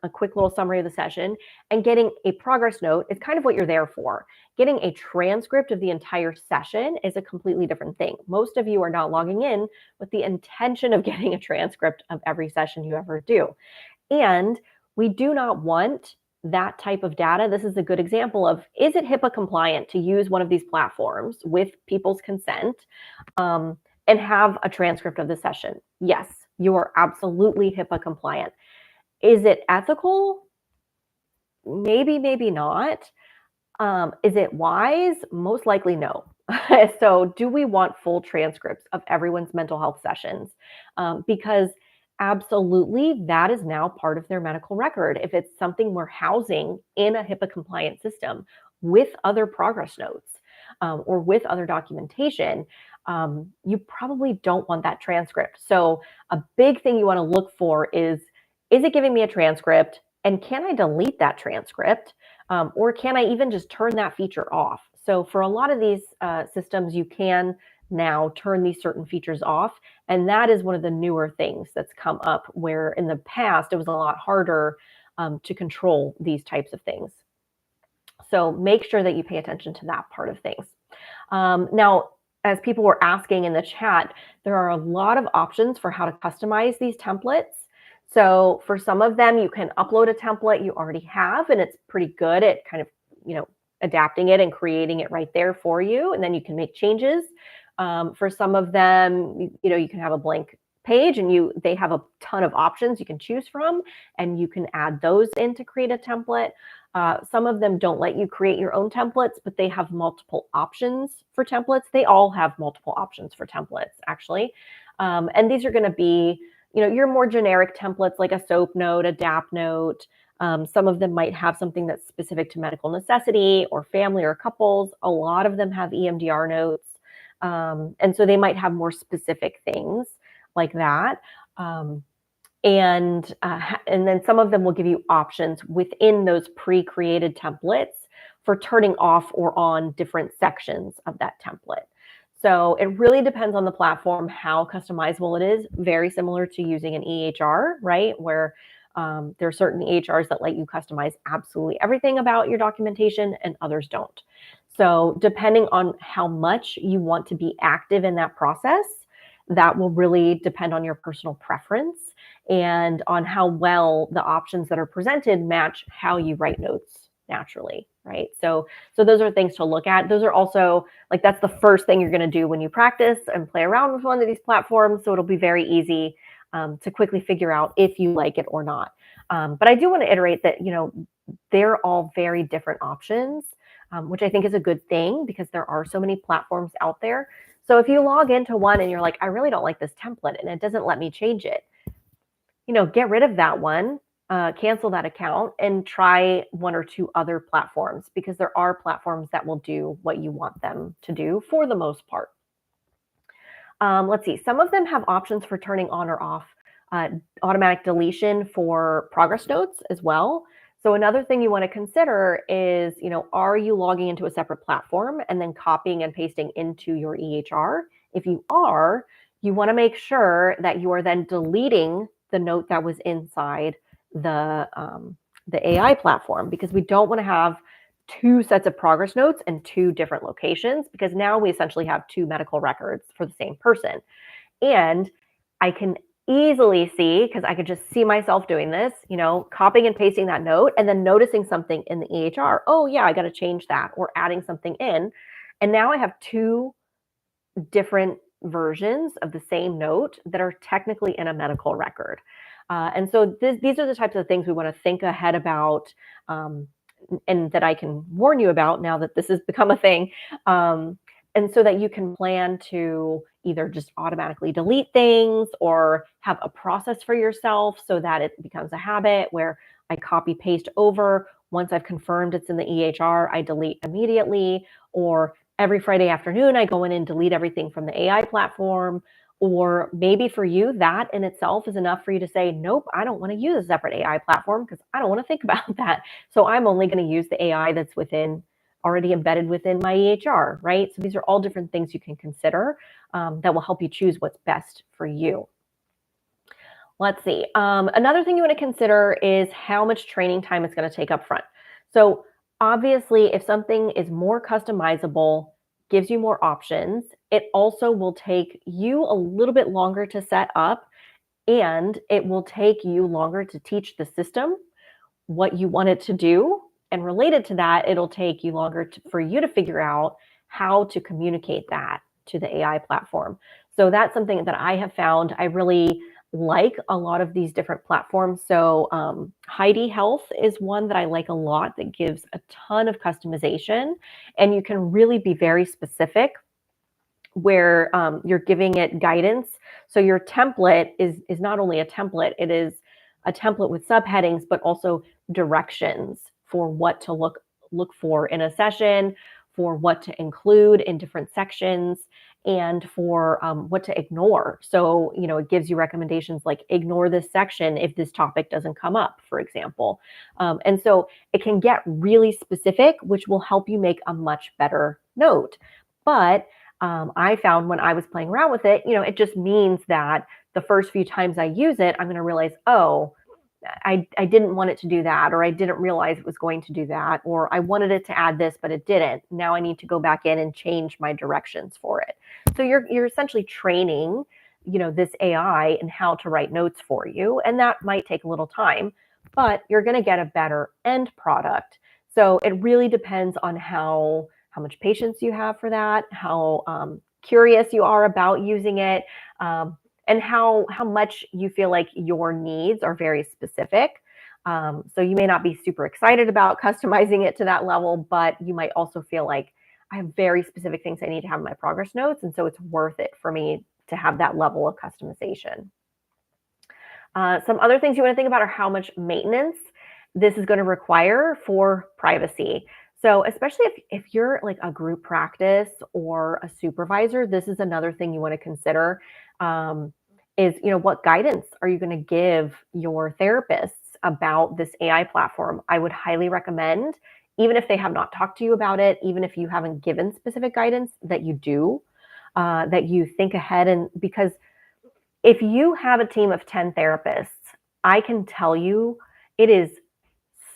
a quick little summary of the session, and getting a progress note is kind of what you're there for. Getting a transcript of the entire session is a completely different thing. Most of you are not logging in with the intention of getting a transcript of every session you ever do. And we do not want that type of data. This is a good example of, is it HIPAA compliant to use one of these platforms with people's consent and have a transcript of the session? Yes, you are absolutely HIPAA compliant. Is it ethical? Maybe, maybe not. Is it wise? Most likely no. So do we want full transcripts of everyone's mental health sessions? Because absolutely, that is now part of their medical record. If it's something we're housing in a HIPAA compliant system with other progress notes or with other documentation, you probably don't want that transcript. So a big thing you want to look for is it giving me a transcript? And can I delete that transcript? Or can I even just turn that feature off? So for a lot of these systems, you can now turn these certain features off. And that is one of the newer things that's come up, where in the past, it was a lot harder to control these types of things. So make sure that you pay attention to that part of things. Now, as people were asking in the chat, there are a lot of options for how to customize these templates. So for some of them, you can upload a template you already have, and it's pretty good at kind of, adapting it and creating it right there for you. And then you can make changes. For some of them, you can have a blank page and they have a ton of options you can choose from, and you can add those in to create a template. Some of them don't let you create your own templates, but they have multiple options for templates. They all have multiple options for templates, actually. And these are going to be, your more generic templates like a SOAP note, a DAP note, Some of them might have something that's specific to medical necessity or family or couples. A lot of them have EMDR notes. And so they might have more specific things like that. And then some of them will give you options within those pre-created templates for turning off or on different sections of that template. So it really depends on the platform, how customizable it is. Very similar to using an EHR, right? Where there are certain EHRs that let you customize absolutely everything about your documentation and others don't. So depending on how much you want to be active in that process, that will really depend on your personal preference and on how well the options that are presented match how you write notes naturally, right? So those are things to look at. Those are also, like, that's the first thing you're going to do when you practice and play around with one of these platforms. So it'll be very easy to quickly figure out if you like it or not. But I do want to iterate that, they're all very different options, which I think is a good thing because there are so many platforms out there. So if you log into one and you're like, I really don't like this template and it doesn't let me change it, get rid of that one, cancel that account, and try one or two other platforms, because there are platforms that will do what you want them to do for the most part. Let's see. Some of them have options for turning on or off automatic deletion for progress notes as well. So another thing you want to consider is, are you logging into a separate platform and then copying and pasting into your EHR? If you are, you want to make sure that you are then deleting the note that was inside the AI platform, because we don't want to have two sets of progress notes in two different locations, because now we essentially have two medical records for the same person. And I can easily see, because I could just see myself doing this, copying and pasting that note and then noticing something in the EHR. Oh yeah, I got to change that, or adding something in. And now I have two different versions of the same note that are technically in a medical record. And so these are the types of things we want to think ahead about, and that I can warn you about now that this has become a thing. And so that you can plan to either just automatically delete things or have a process for yourself so that it becomes a habit where I copy paste over. Once I've confirmed it's in the EHR, I delete immediately. Or every Friday afternoon, I go in and delete everything from the AI platform. Or maybe for you, that in itself is enough for you to say, nope, I don't want to use a separate AI platform because I don't want to think about that. So I'm only going to use the AI that's already embedded within my EHR, right? So these are all different things you can consider that will help you choose what's best for you. Let's see. Another thing you want to consider is how much training time it's going to take up front. So obviously, if something is more customizable, gives you more options, it also will take you a little bit longer to set up, and it will take you longer to teach the system what you want it to do. And related to that, it'll take you longer for you to figure out how to communicate that to the AI platform. So that's something that I have found I really like a lot of these different platforms. So Heidi Health is one that I like a lot that gives a ton of customization, and you can really be very specific where you're giving it guidance. So your template is not only a template, it is a template with subheadings, but also directions for what to look for in a session, for what to include in different sections, and for what to ignore. So, it gives you recommendations like ignore this section if this topic doesn't come up, for example. And so it can get really specific, which will help you make a much better note. But I found when I was playing around with it, it just means that the first few times I use it, I'm going to realize, oh, I didn't want it to do that, or I didn't realize it was going to do that, or I wanted it to add this, but it didn't. Now I need to go back in and change my directions for it. So you're essentially training, this AI in how to write notes for you, and that might take a little time, but you're going to get a better end product. So it really depends on how much patience you have for that, how curious you are about using it, and how much you feel like your needs are very specific. So you may not be super excited about customizing it to that level, but you might also feel like I have very specific things I need to have in my progress notes, and so it's worth it for me to have that level of customization. Some other things you want to think about are how much maintenance this is going to require for privacy. So especially if you're like a group practice or a supervisor, this is another thing you want to consider. Is, what guidance are you going to give your therapists about this AI platform? I would highly recommend, even if they have not talked to you about it, even if you haven't given specific guidance, that you do, that you think ahead. And because if you have a team of 10 therapists, I can tell you it is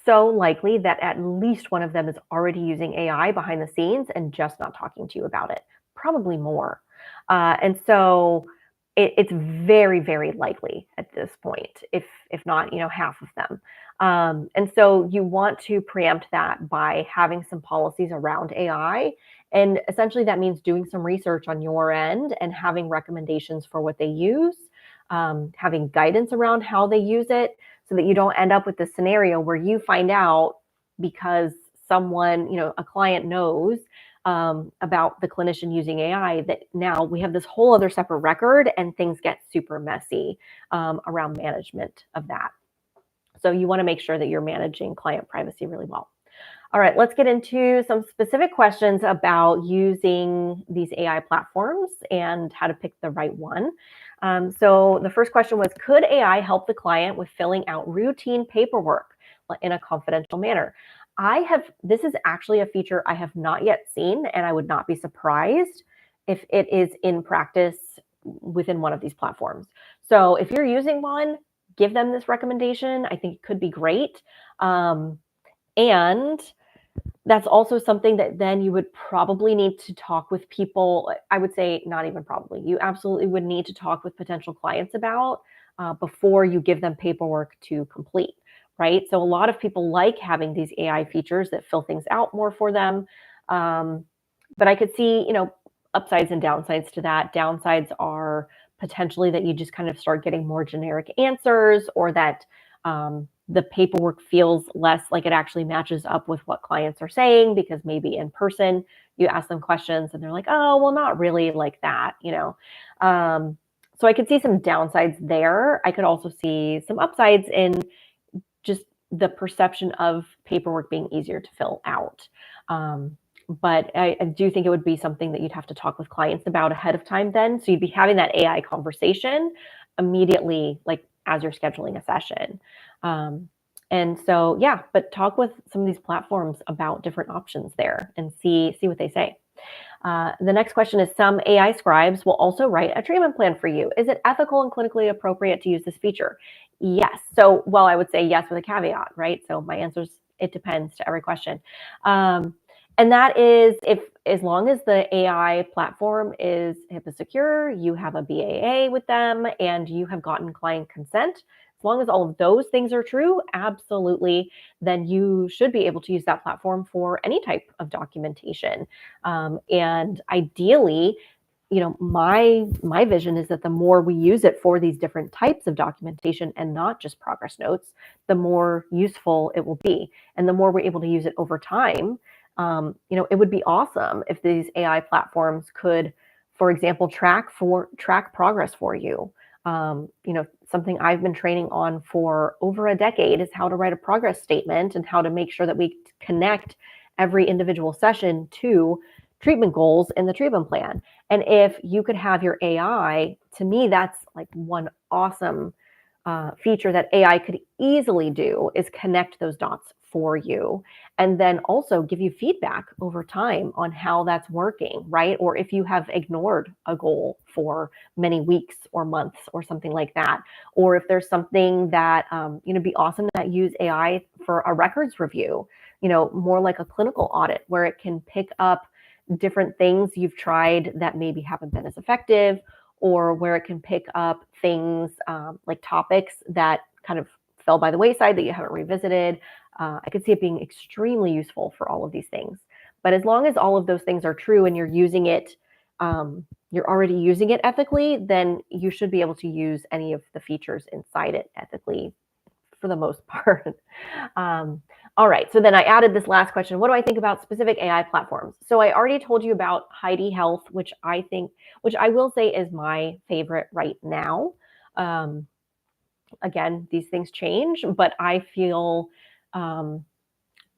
so likely that at least one of them is already using AI behind the scenes and just not talking to you about it, probably more. And so it's very, very likely at this point, if not, half of them. And so you want to preempt that by having some policies around AI. And essentially that means doing some research on your end and having recommendations for what they use, having guidance around how they use it, so that you don't end up with this scenario where you find out because someone, a client knows about the clinician using AI, that now we have this whole other separate record and things get super messy around management of that. So you want to make sure that you're managing client privacy really well. All right, let's get into some specific questions about using these AI platforms and how to pick the right one. So the first question was, could AI help the client with filling out routine paperwork in a confidential manner? This is actually a feature I have not yet seen, and I would not be surprised if it is in practice within one of these platforms. So if you're using one, give them this recommendation. I think it could be great. And that's also something that then you would probably need to talk with people. I would say not even probably. You absolutely would need to talk with potential clients about before you give them paperwork to complete, right? So a lot of people like having these AI features that fill things out more for them. But I could see, upsides and downsides to that. Downsides are potentially that you just kind of start getting more generic answers, or that the paperwork feels less like it actually matches up with what clients are saying, because maybe in person you ask them questions and they're like, oh, well, not really like that, So I could see some downsides there. I could also see some upsides in just the perception of paperwork being easier to fill out. But I do think it would be something that you'd have to talk with clients about ahead of time then. So you'd be having that AI conversation immediately, like as you're scheduling a session. And so, yeah, but talk with some of these platforms about different options there and see what they say. The next question is, some AI scribes will also write a treatment plan for you. Is it ethical and clinically appropriate to use this feature? Yes. So, well, I would say yes with a caveat, right? So my answer is, it depends to every question. And that is, as long as the AI platform is HIPAA secure, you have a BAA with them, and you have gotten client consent, as long as all of those things are true, absolutely, then you should be able to use that platform for any type of documentation. And ideally, my vision is that the more we use it for these different types of documentation and not just progress notes, the more useful it will be. And the more we're able to use it over time, it would be awesome if these AI platforms could, for example, track progress for you. Something I've been training on for over a decade is how to write a progress statement and how to make sure that we connect every individual session to treatment goals in the treatment plan. And if you could have your AI, to me, that's like one awesome feature that AI could easily do, is connect those dots for you, and then also give you feedback over time on how that's working, right? Or if you have ignored a goal for many weeks or months or something like that, or if there's something that, be awesome to use AI for a records review, more like a clinical audit, where it can pick up different things you've tried that maybe haven't been as effective, or where it can pick up things like topics that kind of fell by the wayside that you haven't revisited. I could see it being extremely useful for all of these things. But as long as all of those things are true and you're using it, you're already using it ethically, then you should be able to use any of the features inside it ethically for the most part. All right, so then I added this last question. What do I think about specific AI platforms? So I already told you about Heidi Health, which I will say is my favorite right now. Again, these things change, but I feel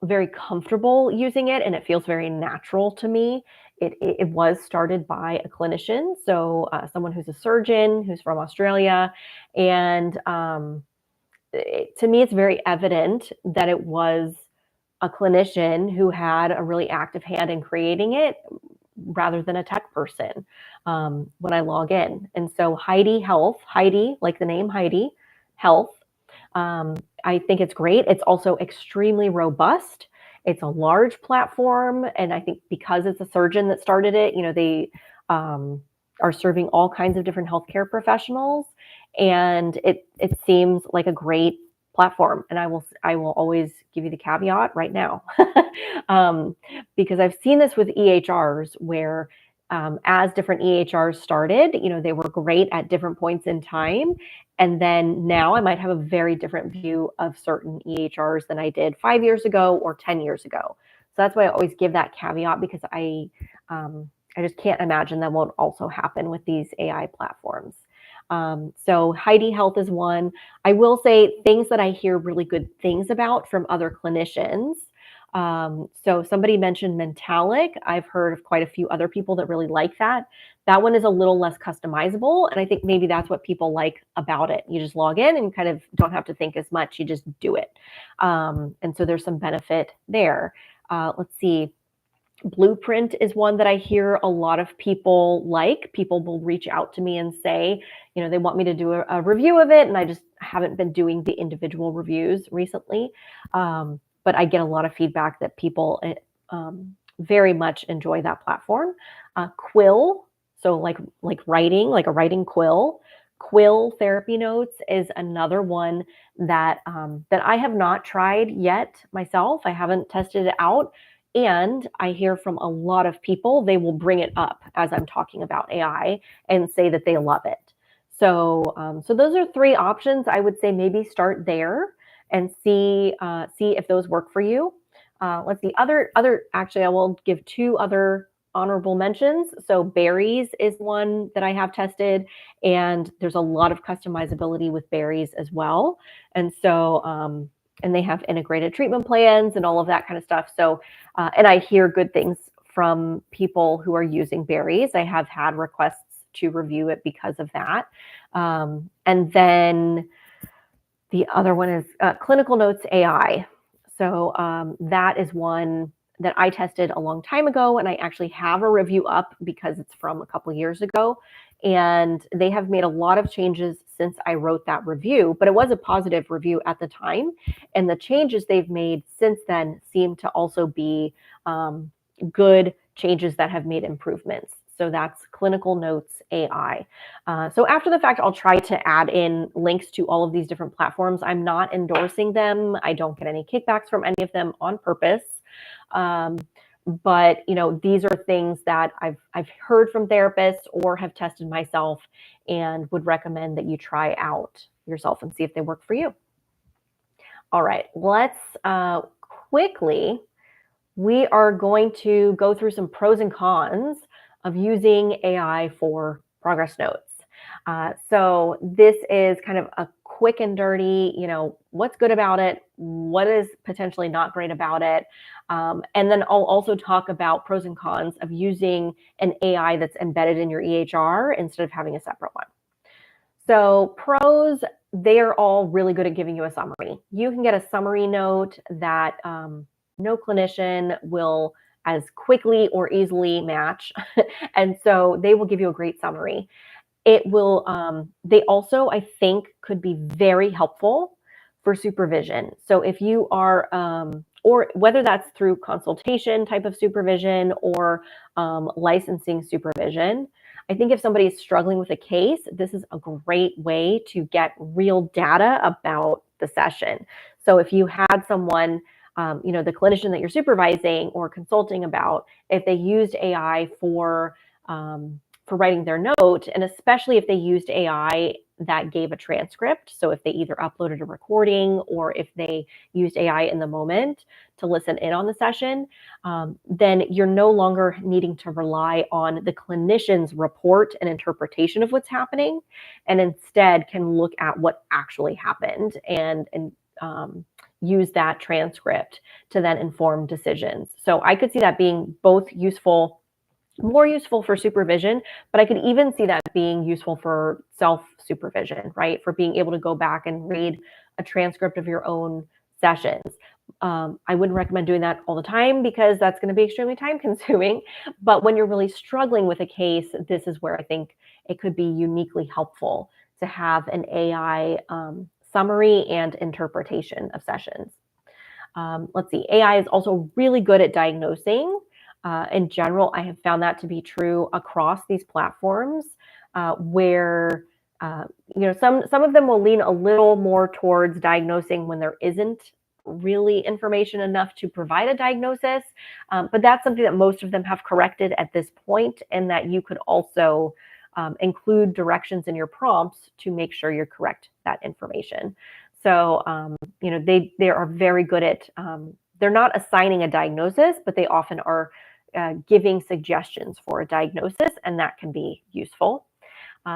very comfortable using it, and it feels very natural to me. It was started by a clinician, so someone who's a surgeon who's from Australia, and to me, it's very evident that it was a clinician who had a really active hand in creating it rather than a tech person when I log in. And so Heidi Health, Heidi, like the name Heidi, Health, I think it's great. It's also extremely robust. It's a large platform. And I think because it's a surgeon that started it, they are serving all kinds of different healthcare professionals. And it seems like a great platform. And I will always give you the caveat right now, because I've seen this with EHRs where as different EHRs started, they were great at different points in time. And then now I might have a very different view of certain EHRs than I did 5 years ago or 10 years ago. So that's why I always give that caveat, because I just can't imagine that won't also happen with these AI platforms. So Heidi Health is one. I will say things that I hear really good things about from other clinicians. So somebody mentioned Mentalic. I've heard of quite a few other people that really like that. That one is a little less customizable, and I think maybe that's what people like about it. You just log in and kind of don't have to think as much. You just do it. And so there's some benefit there. Let's see. Blueprint is one that I hear a lot of people like. People will reach out to me and say, they want me to do a review of it, and I just haven't been doing the individual reviews recently. But I get a lot of feedback that people very much enjoy that platform. Quill, so like writing, like a writing quill. Quill Therapy Notes is another one that I have not tried yet myself. I haven't tested it out. And I hear from a lot of people, they will bring it up as I'm talking about AI and say that they love it. So those are 3 options. I would say maybe start there and see if those work for you. Let's see. Actually, I will give 2 other honorable mentions. So Berries is one that I have tested, and there's a lot of customizability with Berries as well. And so and they have integrated treatment plans and all of that kind of stuff. So, and I hear good things from people who are using Berries. I have had requests to review it because of that. And then the other one is Clinical Notes AI. So that is one that I tested a long time ago, and I actually have a review up because it's from a couple of years ago. And they have made a lot of changes since I wrote that review, but it was a positive review at the time. And the changes they've made since then seem to also be good changes that have made improvements. So that's Clinical Notes AI. So after the fact, I'll try to add in links to all of these different platforms. I'm not endorsing them. I don't get any kickbacks from any of them on purpose. But these are things that I've heard from therapists or have tested myself and would recommend that you try out yourself and see if they work for you. All right, let's quickly, we are going to go through some pros and cons of using AI for progress notes. So this is kind of a quick and dirty, what's good about it, what is potentially not great about it. And then I'll also talk about pros and cons of using an AI that's embedded in your EHR instead of having a separate one. So pros, they are all really good at giving you a summary. You can get a summary note that no clinician will as quickly or easily match. And so they will give you a great summary. It will, they also, I think, could be very helpful for supervision. So if you are, or whether that's through consultation type of supervision or licensing supervision, I think if somebody is struggling with a case, this is a great way to get real data about the session. So if you had someone, the clinician that you're supervising or consulting about, if they used AI for writing their note, and especially if they used AI that gave a transcript. So if they either uploaded a recording or if they used AI in the moment to listen in on the session, then you're no longer needing to rely on the clinician's report and interpretation of what's happening, and instead can look at what actually happened and use that transcript to then inform decisions. So I could see that being both useful, more useful for supervision, but I could even see that being useful for self-supervision, right? For being able to go back and read a transcript of your own sessions. I wouldn't recommend doing that all the time because that's going to be extremely time consuming. But when you're really struggling with a case, this is where I think it could be uniquely helpful to have an AI summary and interpretation of sessions. Let's see, AI is also really good at diagnosing. In general, I have found that to be true across these platforms, where some of them will lean a little more towards diagnosing when there isn't really information enough to provide a diagnosis. But that's something that most of them have corrected at this point, and that you could also include directions in your prompts to make sure you correct that information. So, they are very good at, they're not assigning a diagnosis, but they often are giving suggestions for a diagnosis, and that can be useful.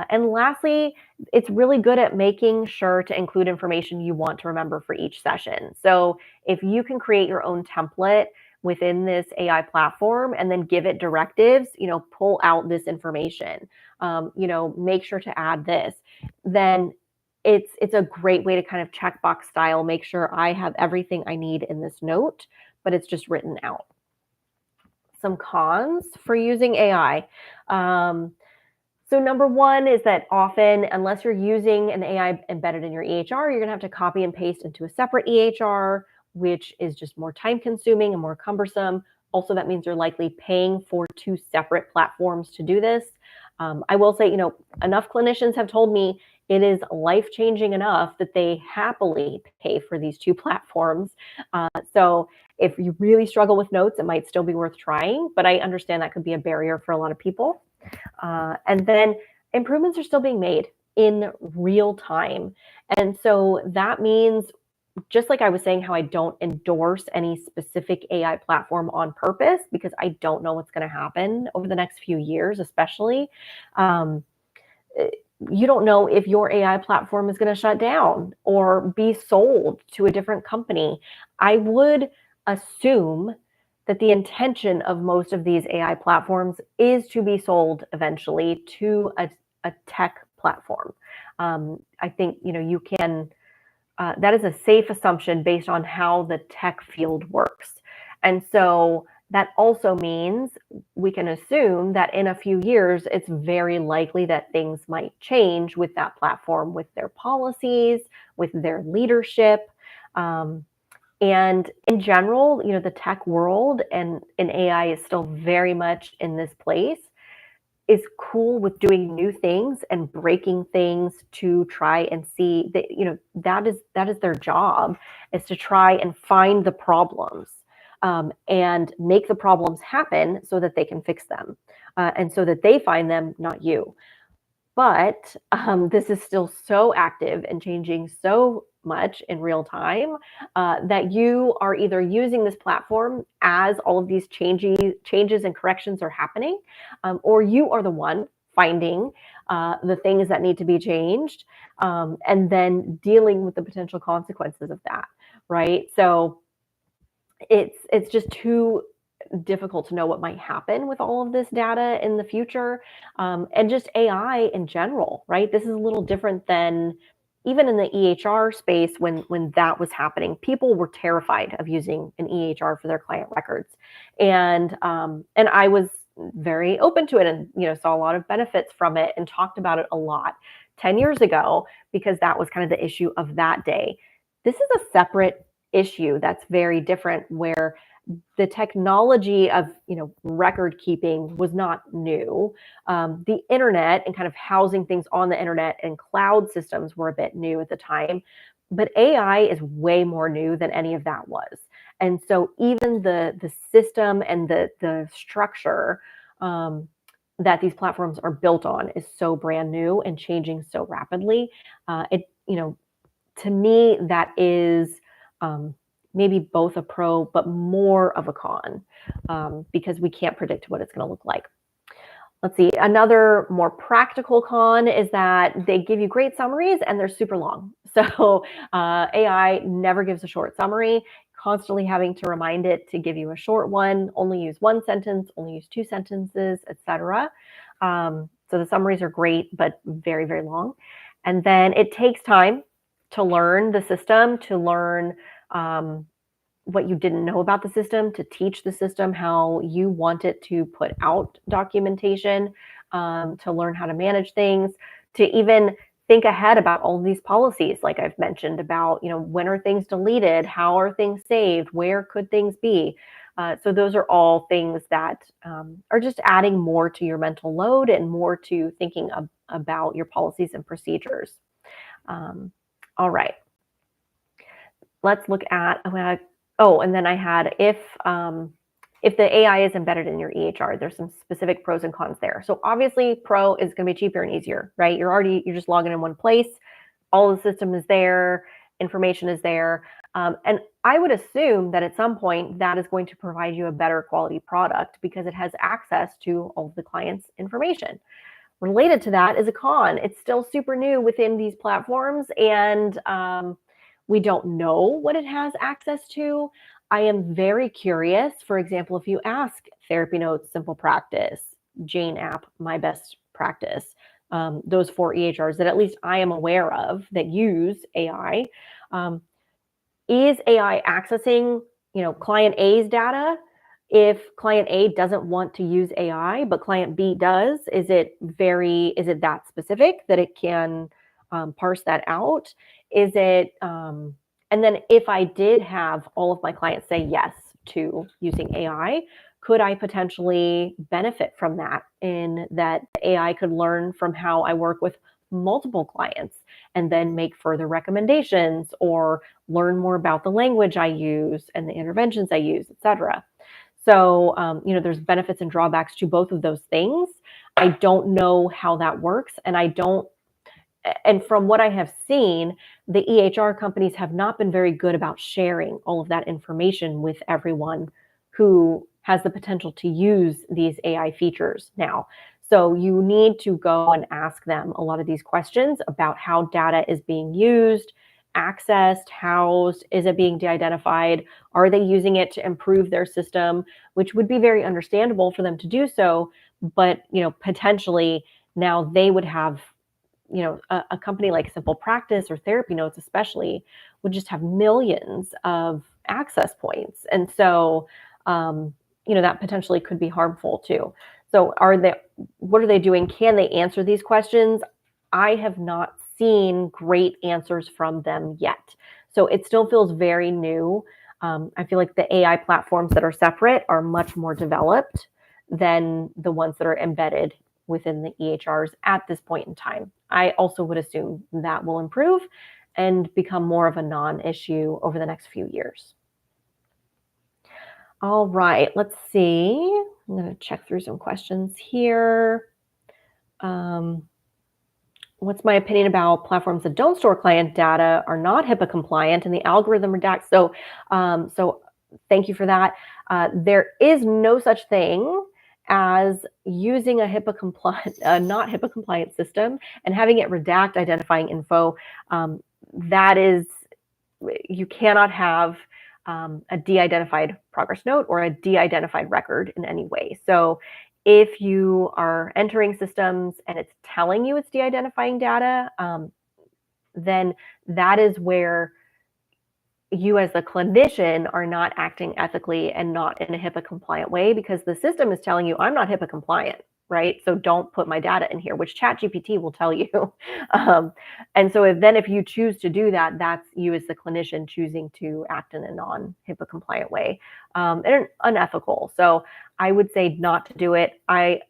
And lastly, it's really good at making sure to include information you want to remember for each session. So if you can create your own template within this AI platform and then give it directives, pull out this information, make sure to add this, then it's a great way to kind of checkbox style, make sure I have everything I need in this note, but it's just written out. Some cons for using AI. So number one is that often, unless you're using an AI embedded in your EHR, you're going to have to copy and paste into a separate EHR, which is just more time consuming and more cumbersome. Also, that means you're likely paying for two separate platforms to do this. I will say, enough clinicians have told me it is life-changing enough that they happily pay for these two platforms. So if you really struggle with notes, it might still be worth trying, but I understand that could be a barrier for a lot of people. And then improvements are still being made in real time. And so that means, just like I was saying, how I don't endorse any specific AI platform on purpose because I don't know what's going to happen over the next few years, especially. You don't know if your AI platform is going to shut down or be sold to a different company. I would assume that the intention of most of these AI platforms is to be sold eventually to a tech platform. I think, you can, that is a safe assumption based on how the tech field works. And so that also means we can assume that in a few years, it's very likely that things might change with that platform, with their policies, with their leadership. And in general, the tech world and AI is still very much in this place, is cool with doing new things and breaking things to try and see that, that is their job, is to try and find the problems and make the problems happen so that they can fix them and so that they find them, not you. But this is still so active and changing so much in real time that you are either using this platform as all of these changes and corrections are happening, or you are the one finding the things that need to be changed and then dealing with the potential consequences of that, right? So it's just too difficult to know what might happen with all of this data in the future, and just AI in general, right? This is a little different than even in the EHR space when that was happening. People were terrified of using an EHR for their client records, and I was very open to it and saw a lot of benefits from it and talked about it a lot 10 years ago because that was kind of the issue of that day. This is a separate issue that's very different, where the technology of record keeping was not new. The internet and kind of housing things on the internet and cloud systems were a bit new at the time, but AI is way more new than any of that was. And so even the system and the structure that these platforms are built on is so brand new and changing so rapidly. To me, that is maybe both a pro, but more of a con because we can't predict what it's going to look like. Let's see. Another more practical con is that they give you great summaries and they're super long. So AI never gives a short summary, constantly having to remind it to give you a short one, only use one sentence, only use two sentences, etc. So the summaries are great, but very, very long. And then it takes time to learn the system, to learn what you didn't know about the system, to teach the system how you want it to put out documentation, to learn how to manage things, to even think ahead about all of these policies, like I've mentioned about, when are things deleted, how are things saved, where could things be. So those are all things that are just adding more to your mental load and more to thinking about your policies and procedures. All right. Let's look at, and then I had if the AI is embedded in your EHR, there's some specific pros and cons there. So obviously pro is going to be cheaper and easier, right? You're just logging in one place. All the system is there, information is there. And I would assume that at some point that is going to provide you a better quality product because it has access to all of the client's information. Related to that is a con. It's still super new within these platforms, and we don't know what it has access to. I am very curious. For example, if you ask Therapy Notes, Simple Practice, Jane App, My Best Practice, those 4 EHRs that at least I am aware of that use AI, is AI accessing, client A's data? If client A doesn't want to use AI, but client B does, is it that specific that it can parse that out? Is it, and then if I did have all of my clients say yes to using AI, could I potentially benefit from that in that AI could learn from how I work with multiple clients and then make further recommendations or learn more about the language I use and the interventions I use, etc. So, there's benefits and drawbacks to both of those things. I don't know how that works. And from what I have seen, the EHR companies have not been very good about sharing all of that information with everyone who has the potential to use these AI features now. So you need to go and ask them a lot of these questions about how data is being used, accessed, housed, is it being de-identified? Are they using it to improve their system? Which would be very understandable for them to do so, but potentially now they would have, a company like Simple Practice or Therapy Notes especially would just have millions of access points. And so, that potentially could be harmful too. So what are they doing? Can they answer these questions? I have not seen great answers from them yet. So it still feels very new. I feel like the AI platforms that are separate are much more developed than the ones that are embedded within the EHRs at this point in time. I also would assume that will improve and become more of a non-issue over the next few years. All right, let's see. I'm going to check through some questions here. What's my opinion about platforms that don't store client data, are not HIPAA compliant, and the algorithm redacts? So thank you for that. There is no such thing as using a HIPAA compliant, not HIPAA compliant system and having it redact identifying info. That is, you cannot have a de-identified progress note or a de-identified record in any way. So if you are entering systems and it's telling you it's de-identifying data, then that is where you as the clinician are not acting ethically and not in a HIPAA compliant way, because the system is telling you I'm not HIPAA compliant, right? So don't put my data in here, which ChatGPT will tell you. And so if you choose to do that, that's you as the clinician choosing to act in a non-HIPAA compliant way, and unethical. So I would say not to do it. I've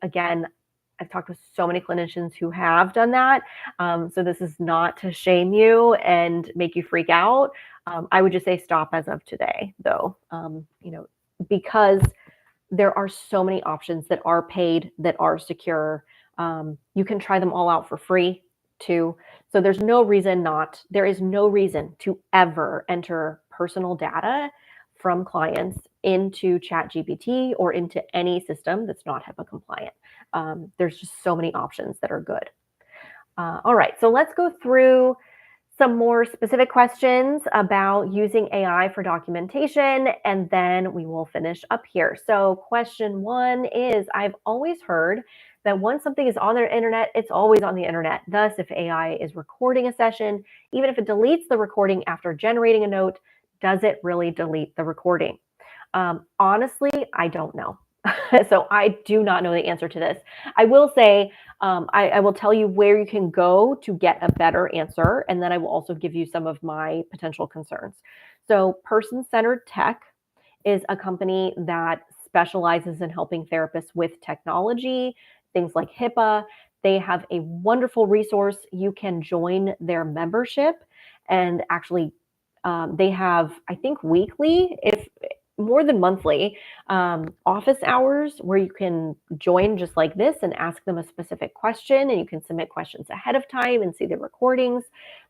talked with so many clinicians who have done that. So this is not to shame you and make you freak out. I would just say stop as of today, though, because there are so many options that are paid, that are secure. You can try them all out for free too. So there is no reason to ever enter personal data from clients into ChatGPT or into any system that's not HIPAA compliant. There's just so many options that are good. All right, so let's go through some more specific questions about using AI for documentation, and then we will finish up here. So question 1 is, I've always heard that once something is on the internet, it's always on the internet. Thus, if AI is recording a session, even if it deletes the recording after generating a note, does it really delete the recording? Honestly, I don't know. So I do not know the answer to this. I will say, I will tell you where you can go to get a better answer, and then I will also give you some of my potential concerns. So Person-Centered Tech is a company that specializes in helping therapists with technology, things like HIPAA. They have a wonderful resource. You can join their membership, and actually, they have, I think, weekly, if more than monthly, office hours where you can join just like this and ask them a specific question, and you can submit questions ahead of time and see the recordings.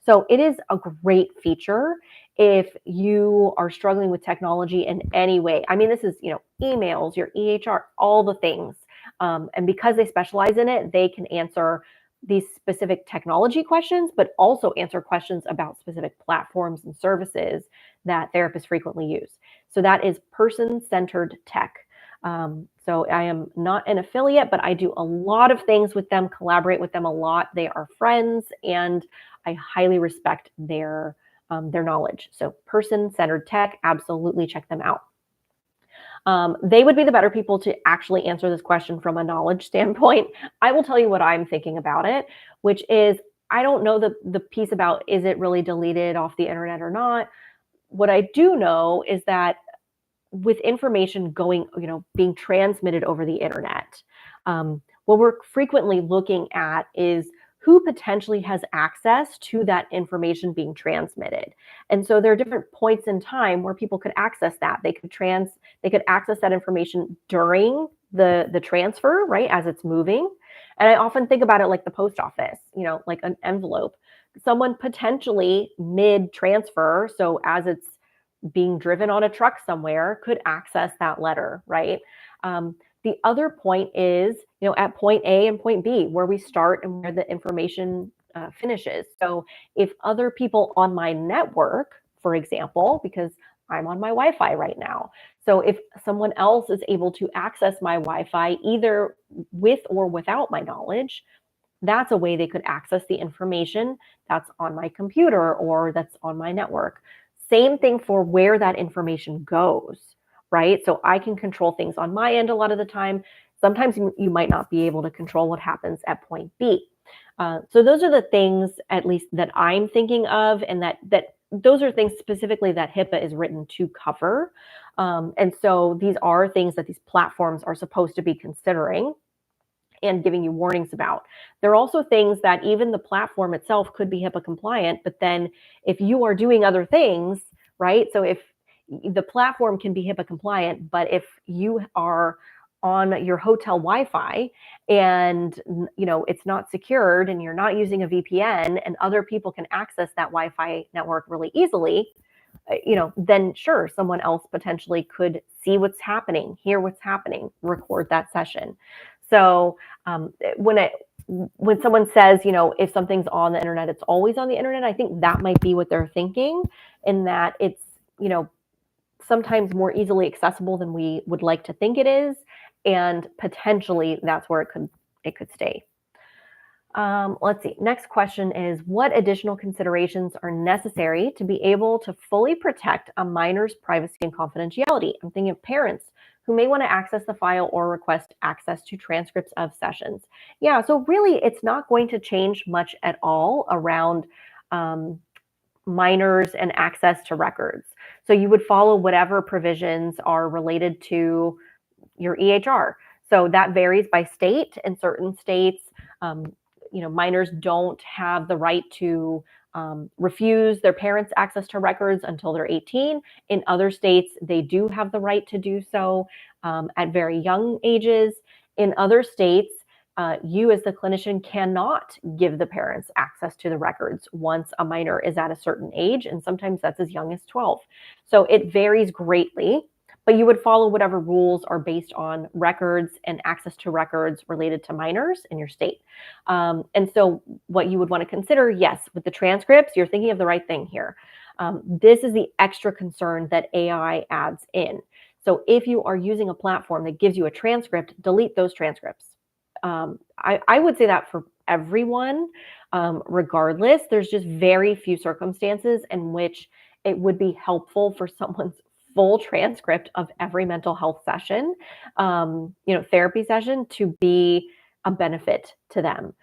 So it is a great feature if you are struggling with technology in any way. I mean, this is, emails, your EHR, all the things. And because they specialize in it, they can answer these specific technology questions, but also answer questions about specific platforms and services that therapists frequently use. So that is Person-Centered Tech. So I am not an affiliate, but I do a lot of things with them, collaborate with them a lot. They are friends, and I highly respect their knowledge. So Person-Centered Tech, absolutely check them out. They would be the better people to actually answer this question from a knowledge standpoint. I will tell you what I'm thinking about it, which is, I don't know the piece about, is it really deleted off the internet or not? What I do know is that with information going, being transmitted over the internet, what we're frequently looking at is who potentially has access to that information being transmitted. And so there are different points in time where people could access that. They could access that information during the transfer, right, as it's moving. And I often think about it like the post office, like an envelope. Someone potentially mid-transfer, so as it's being driven on a truck somewhere, could access that letter, right? The other point is, at point A and point B, where we start and where the information finishes. So if other people on my network, for example, because I'm on my Wi-Fi right now, so if someone else is able to access my Wi-Fi either with or without my knowledge, that's a way they could access the information that's on my computer or that's on my network. Same thing for where that information goes, right? So I can control things on my end a lot of the time. Sometimes you might not be able to control what happens at point B. So those are the things, at least, that I'm thinking of, and that those are things specifically that HIPAA is written to cover. And so these are things that these platforms are supposed to be considering and giving you warnings about. There are also things that even the platform itself could be HIPAA compliant, but then if you are doing other things, right? So if the platform can be HIPAA compliant, but if you are on your hotel Wi-Fi and it's not secured and you're not using a VPN and other people can access that Wi-Fi network really easily, then sure, someone else potentially could see what's happening, hear what's happening, record that session. So when someone says, if something's on the internet, it's always on the internet, I think that might be what they're thinking, in that it's, sometimes more easily accessible than we would like to think it is, and potentially that's where it could stay. Let's see. Next question is, what additional considerations are necessary to be able to fully protect a minor's privacy and confidentiality? I'm thinking of parents who may want to access the file or request access to transcripts of sessions. Yeah, so really it's not going to change much at all around minors and access to records. So you would follow whatever provisions are related to your EHR. So that varies by state. In certain states, minors don't have the right to refuse their parents access to records until they're 18. In other states, they do have the right to do so at very young ages. In other states, you as the clinician cannot give the parents access to the records once a minor is at a certain age, and sometimes that's as young as 12. So it varies greatly, but you would follow whatever rules are based on records and access to records related to minors in your state. And so what you would want to consider, yes, with the transcripts, you're thinking of the right thing here. This is the extra concern that AI adds in. So if you are using a platform that gives you a transcript, delete those transcripts. I would say that for everyone, regardless. There's just very few circumstances in which it would be helpful for someone's full transcript of every mental health session, therapy session, to be a benefit to them.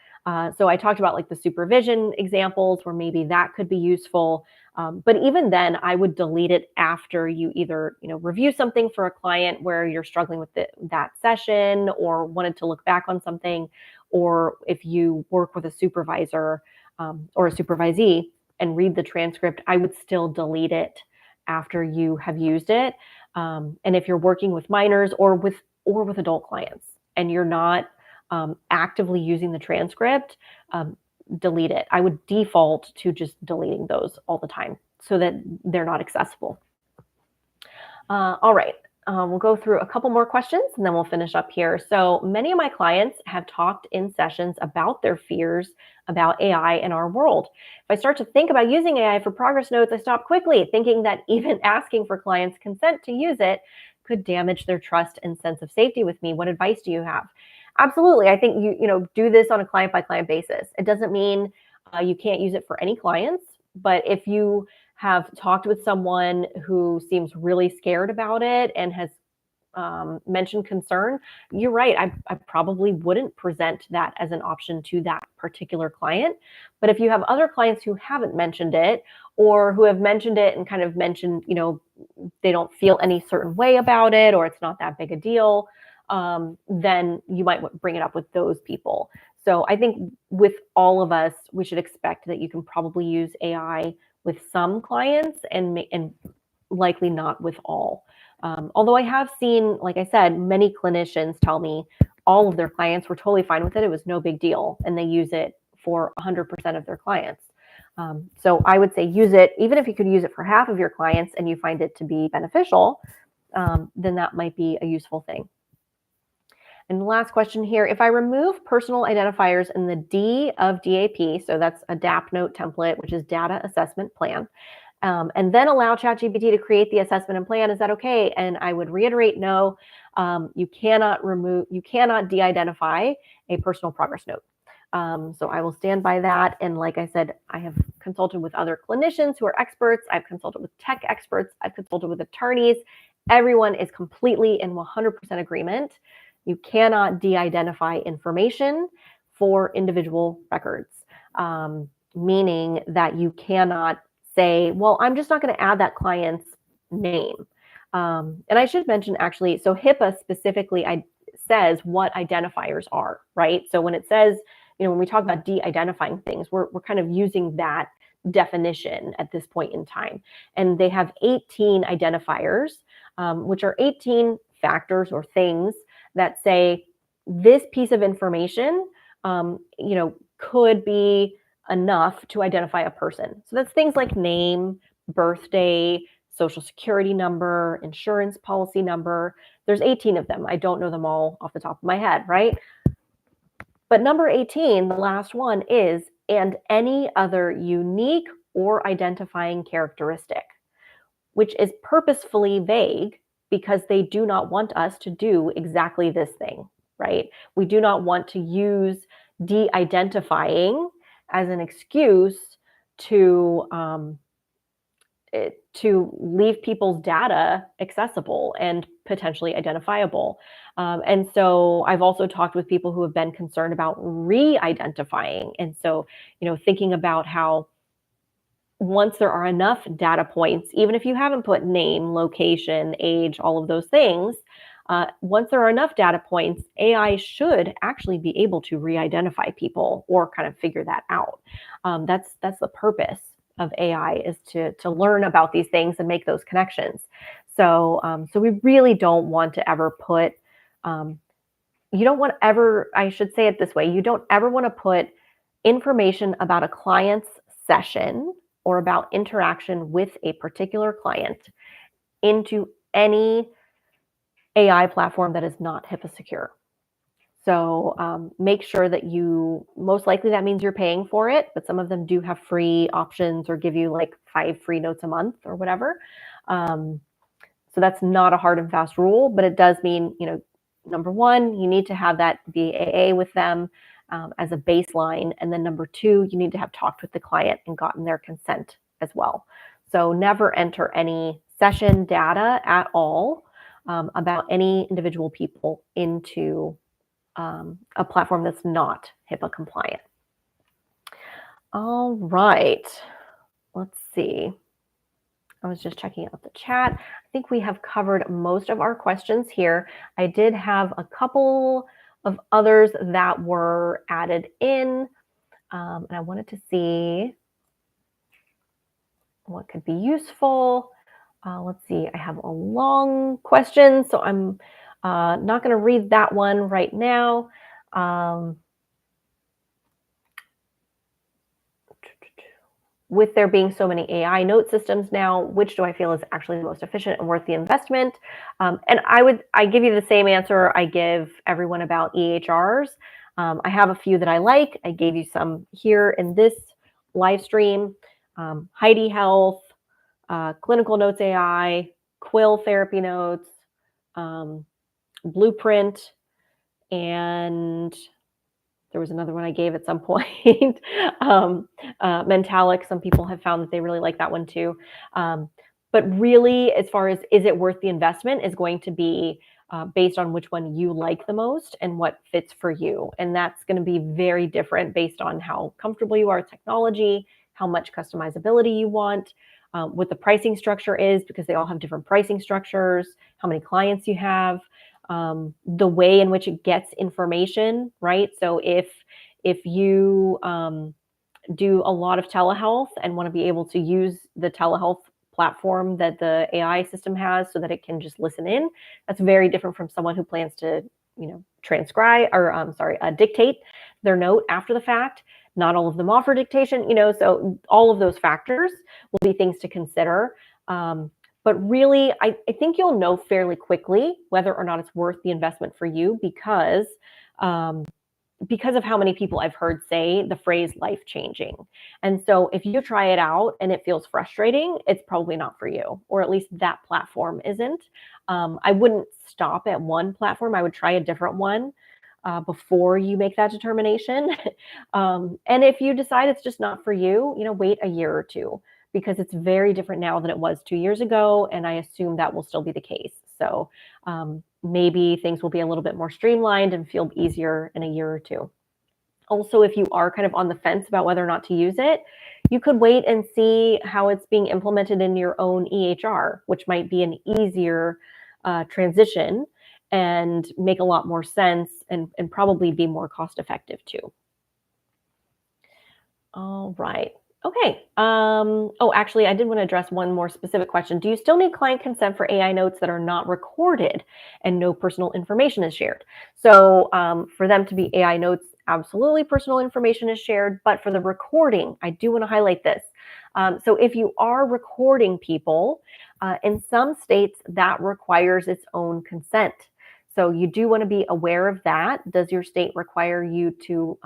So I talked about like the supervision examples where maybe that could be useful. But even then, I would delete it after you either review something for a client where you're struggling with that session or wanted to look back on something, or if you work with a supervisor or a supervisee and read the transcript, I would still delete it after you have used it. And if you're working with minors or with adult clients and you're not actively using the transcript, delete it. I would default to just deleting those all the time so that they're not accessible. All right. We'll go through a couple more questions and then we'll finish up here. So many of my clients have talked in sessions about their fears about AI in our world. If I start to think about using AI for progress notes, I stop quickly, thinking that even asking for clients' consent to use it could damage their trust and sense of safety with me. What advice do you have? Absolutely. I think you do this on a client by client basis. It doesn't mean you can't use it for any clients, but if you have talked with someone who seems really scared about it and has mentioned concern, you're right. I probably wouldn't present that as an option to that particular client. But if you have other clients who haven't mentioned it or who have mentioned it and kind of mentioned, they don't feel any certain way about it or it's not that big a deal, then you might bring it up with those people. So I think with all of us, we should expect that you can probably use AI with some clients and likely not with all. Although I have seen, like I said, many clinicians tell me all of their clients were totally fine with it. It was no big deal. And they use it for 100% of their clients. So I would say use it, even if you could use it for half of your clients and you find it to be beneficial, then that might be a useful thing. And the last question here, if I remove personal identifiers in the D of DAP, so that's a DAP note template, which is data assessment plan, and then allow ChatGPT to create the assessment and plan, is that okay? And I would reiterate, no, you cannot de-identify a personal progress note. So I will stand by that. And like I said, I have consulted with other clinicians who are experts. I've consulted with tech experts. I've consulted with attorneys. Everyone is completely in 100% agreement. You cannot de-identify information for individual records, meaning that you cannot say, well, I'm just not going to add that client's name. And I should mention actually, so HIPAA specifically says what identifiers are, right? So when it says, when we talk about de-identifying things, we're kind of using that definition at this point in time. And they have 18 identifiers, which are 18 factors or things that say this piece of information, could be enough to identify a person. So that's things like name, birthday, social security number, insurance policy number. There's 18 of them. I don't know them all off the top of my head, right? But number 18, the last one is, and any other unique or identifying characteristic, which is purposefully vague because they do not want us to do exactly this thing, right? We do not want to use de-identifying as an excuse to leave people's data accessible and potentially identifiable. And so I've also talked with people who have been concerned about re-identifying. And so, thinking about how once there are enough data points, even if you haven't put name, location, age, all of those things, once there are enough data points, AI should actually be able to re-identify people or kind of figure that out. That's the purpose of AI, is to learn about these things and make those connections. So we really don't want to ever put, I should say it this way, you don't ever want to put information about a client's session or about interaction with a particular client into any AI platform that is not HIPAA secure. So make sure that most likely that means you're paying for it, but some of them do have free options or give you like 5 free notes a month or whatever. So that's not a hard and fast rule, but it does mean, number one, you need to have that BAA with them as a baseline. And then number two, you need to have talked with the client and gotten their consent as well. So never enter any session data at all about any individual people into a platform that's not HIPAA compliant. All right, let's see. I was just checking out the chat. I think we have covered most of our questions here. I did have a couple of others that were added in, and I wanted to see what could be useful. Let's see, I have a long question, so I'm not going to read that one right now. With there being so many AI note systems now, which do I feel is actually the most efficient and worth the investment? And I give you the same answer I give everyone about EHRs. I have a few that I like. I gave you some here in this live stream. Heidi Health, Clinical Notes AI, Quill Therapy Notes, Blueprint, and there was another one I gave at some point. Mentalic, some people have found that they really like that one too. But really, as far as is it worth the investment, is going to be based on which one you like the most and what fits for you. And that's going to be very different based on how comfortable you are with technology, how much customizability you want, what the pricing structure is, because they all have different pricing structures, how many clients you have. The way in which it gets information, right? So if you do a lot of telehealth and want to be able to use the telehealth platform that the AI system has so that it can just listen in, that's very different from someone who plans to, transcribe or dictate their note after the fact. Not all of them offer dictation, so all of those factors will be things to consider. But really, I think you'll know fairly quickly whether or not it's worth the investment for you because of how many people I've heard say the phrase life-changing. And so if you try it out and it feels frustrating, it's probably not for you, or at least that platform isn't. I wouldn't stop at one platform. I would try a different one before you make that determination. And if you decide it's just not for you, wait a year or two, because it's very different now than it was 2 years ago. And I assume that will still be the case. So maybe things will be a little bit more streamlined and feel easier in a year or two. Also, if you are kind of on the fence about whether or not to use it, you could wait and see how it's being implemented in your own EHR, which might be an easier transition and make a lot more sense and probably be more cost effective too. All right. Okay. Actually, I did want to address one more specific question. Do you still need client consent for AI notes that are not recorded and no personal information is shared? So for them to be AI notes, absolutely personal information is shared, but for the recording, I do want to highlight this. So if you are recording people, in some states, that requires its own consent. So you do want to be aware of that. Does your state require you to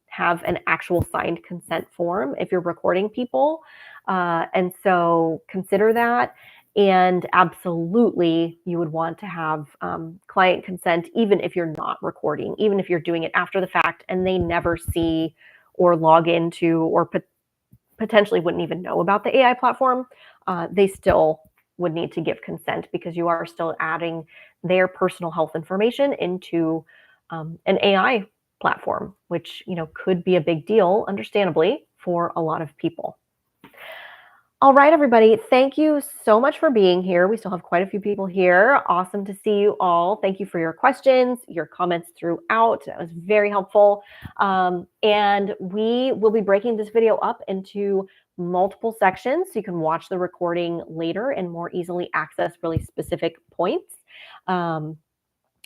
have an actual signed consent form if you're recording people? And so consider that. And absolutely, you would want to have client consent, even if you're not recording, even if you're doing it after the fact and they never see or log into or potentially wouldn't even know about the AI platform. They still would need to give consent because you are still adding their personal health information into an AI platform, which could be a big deal, understandably, for a lot of people. All right, everybody, thank you so much for being here. We still have quite a few people here. Awesome to see you all. Thank you for your questions, your comments throughout. That was very helpful. And we will be breaking this video up into multiple sections so you can watch the recording later and more easily access really specific points.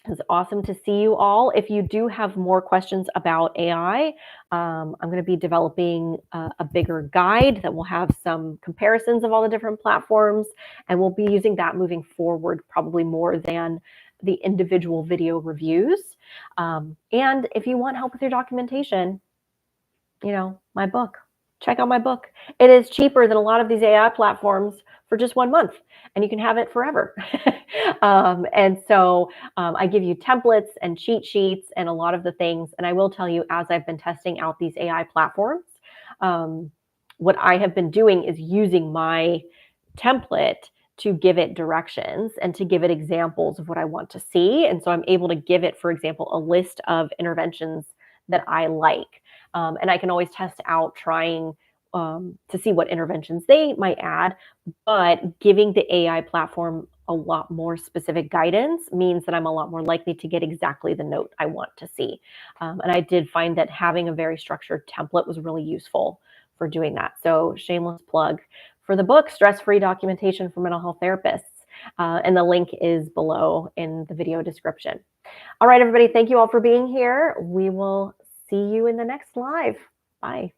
It's awesome to see you all. If you do have more questions about AI, I'm going to be developing a bigger guide that will have some comparisons of all the different platforms, and we'll be using that moving forward probably more than the individual video reviews. And if you want help with your documentation, my book. Check out my book. It is cheaper than a lot of these AI platforms for just 1 month, and you can have it forever. And so I give you templates and cheat sheets and a lot of the things. And I will tell you, as I've been testing out these AI platforms, what I have been doing is using my template to give it directions and to give it examples of what I want to see. And so I'm able to give it, for example, a list of interventions that I like. And I can always test out trying to see what interventions they might add. But giving the AI platform a lot more specific guidance means that I'm a lot more likely to get exactly the note I want to see. And I did find that having a very structured template was really useful for doing that. So shameless plug for the book, Stress-Free Documentation for Mental Health Therapists. And the link is below in the video description. All right, everybody, thank you all for being here. We will see you in the next live. Bye.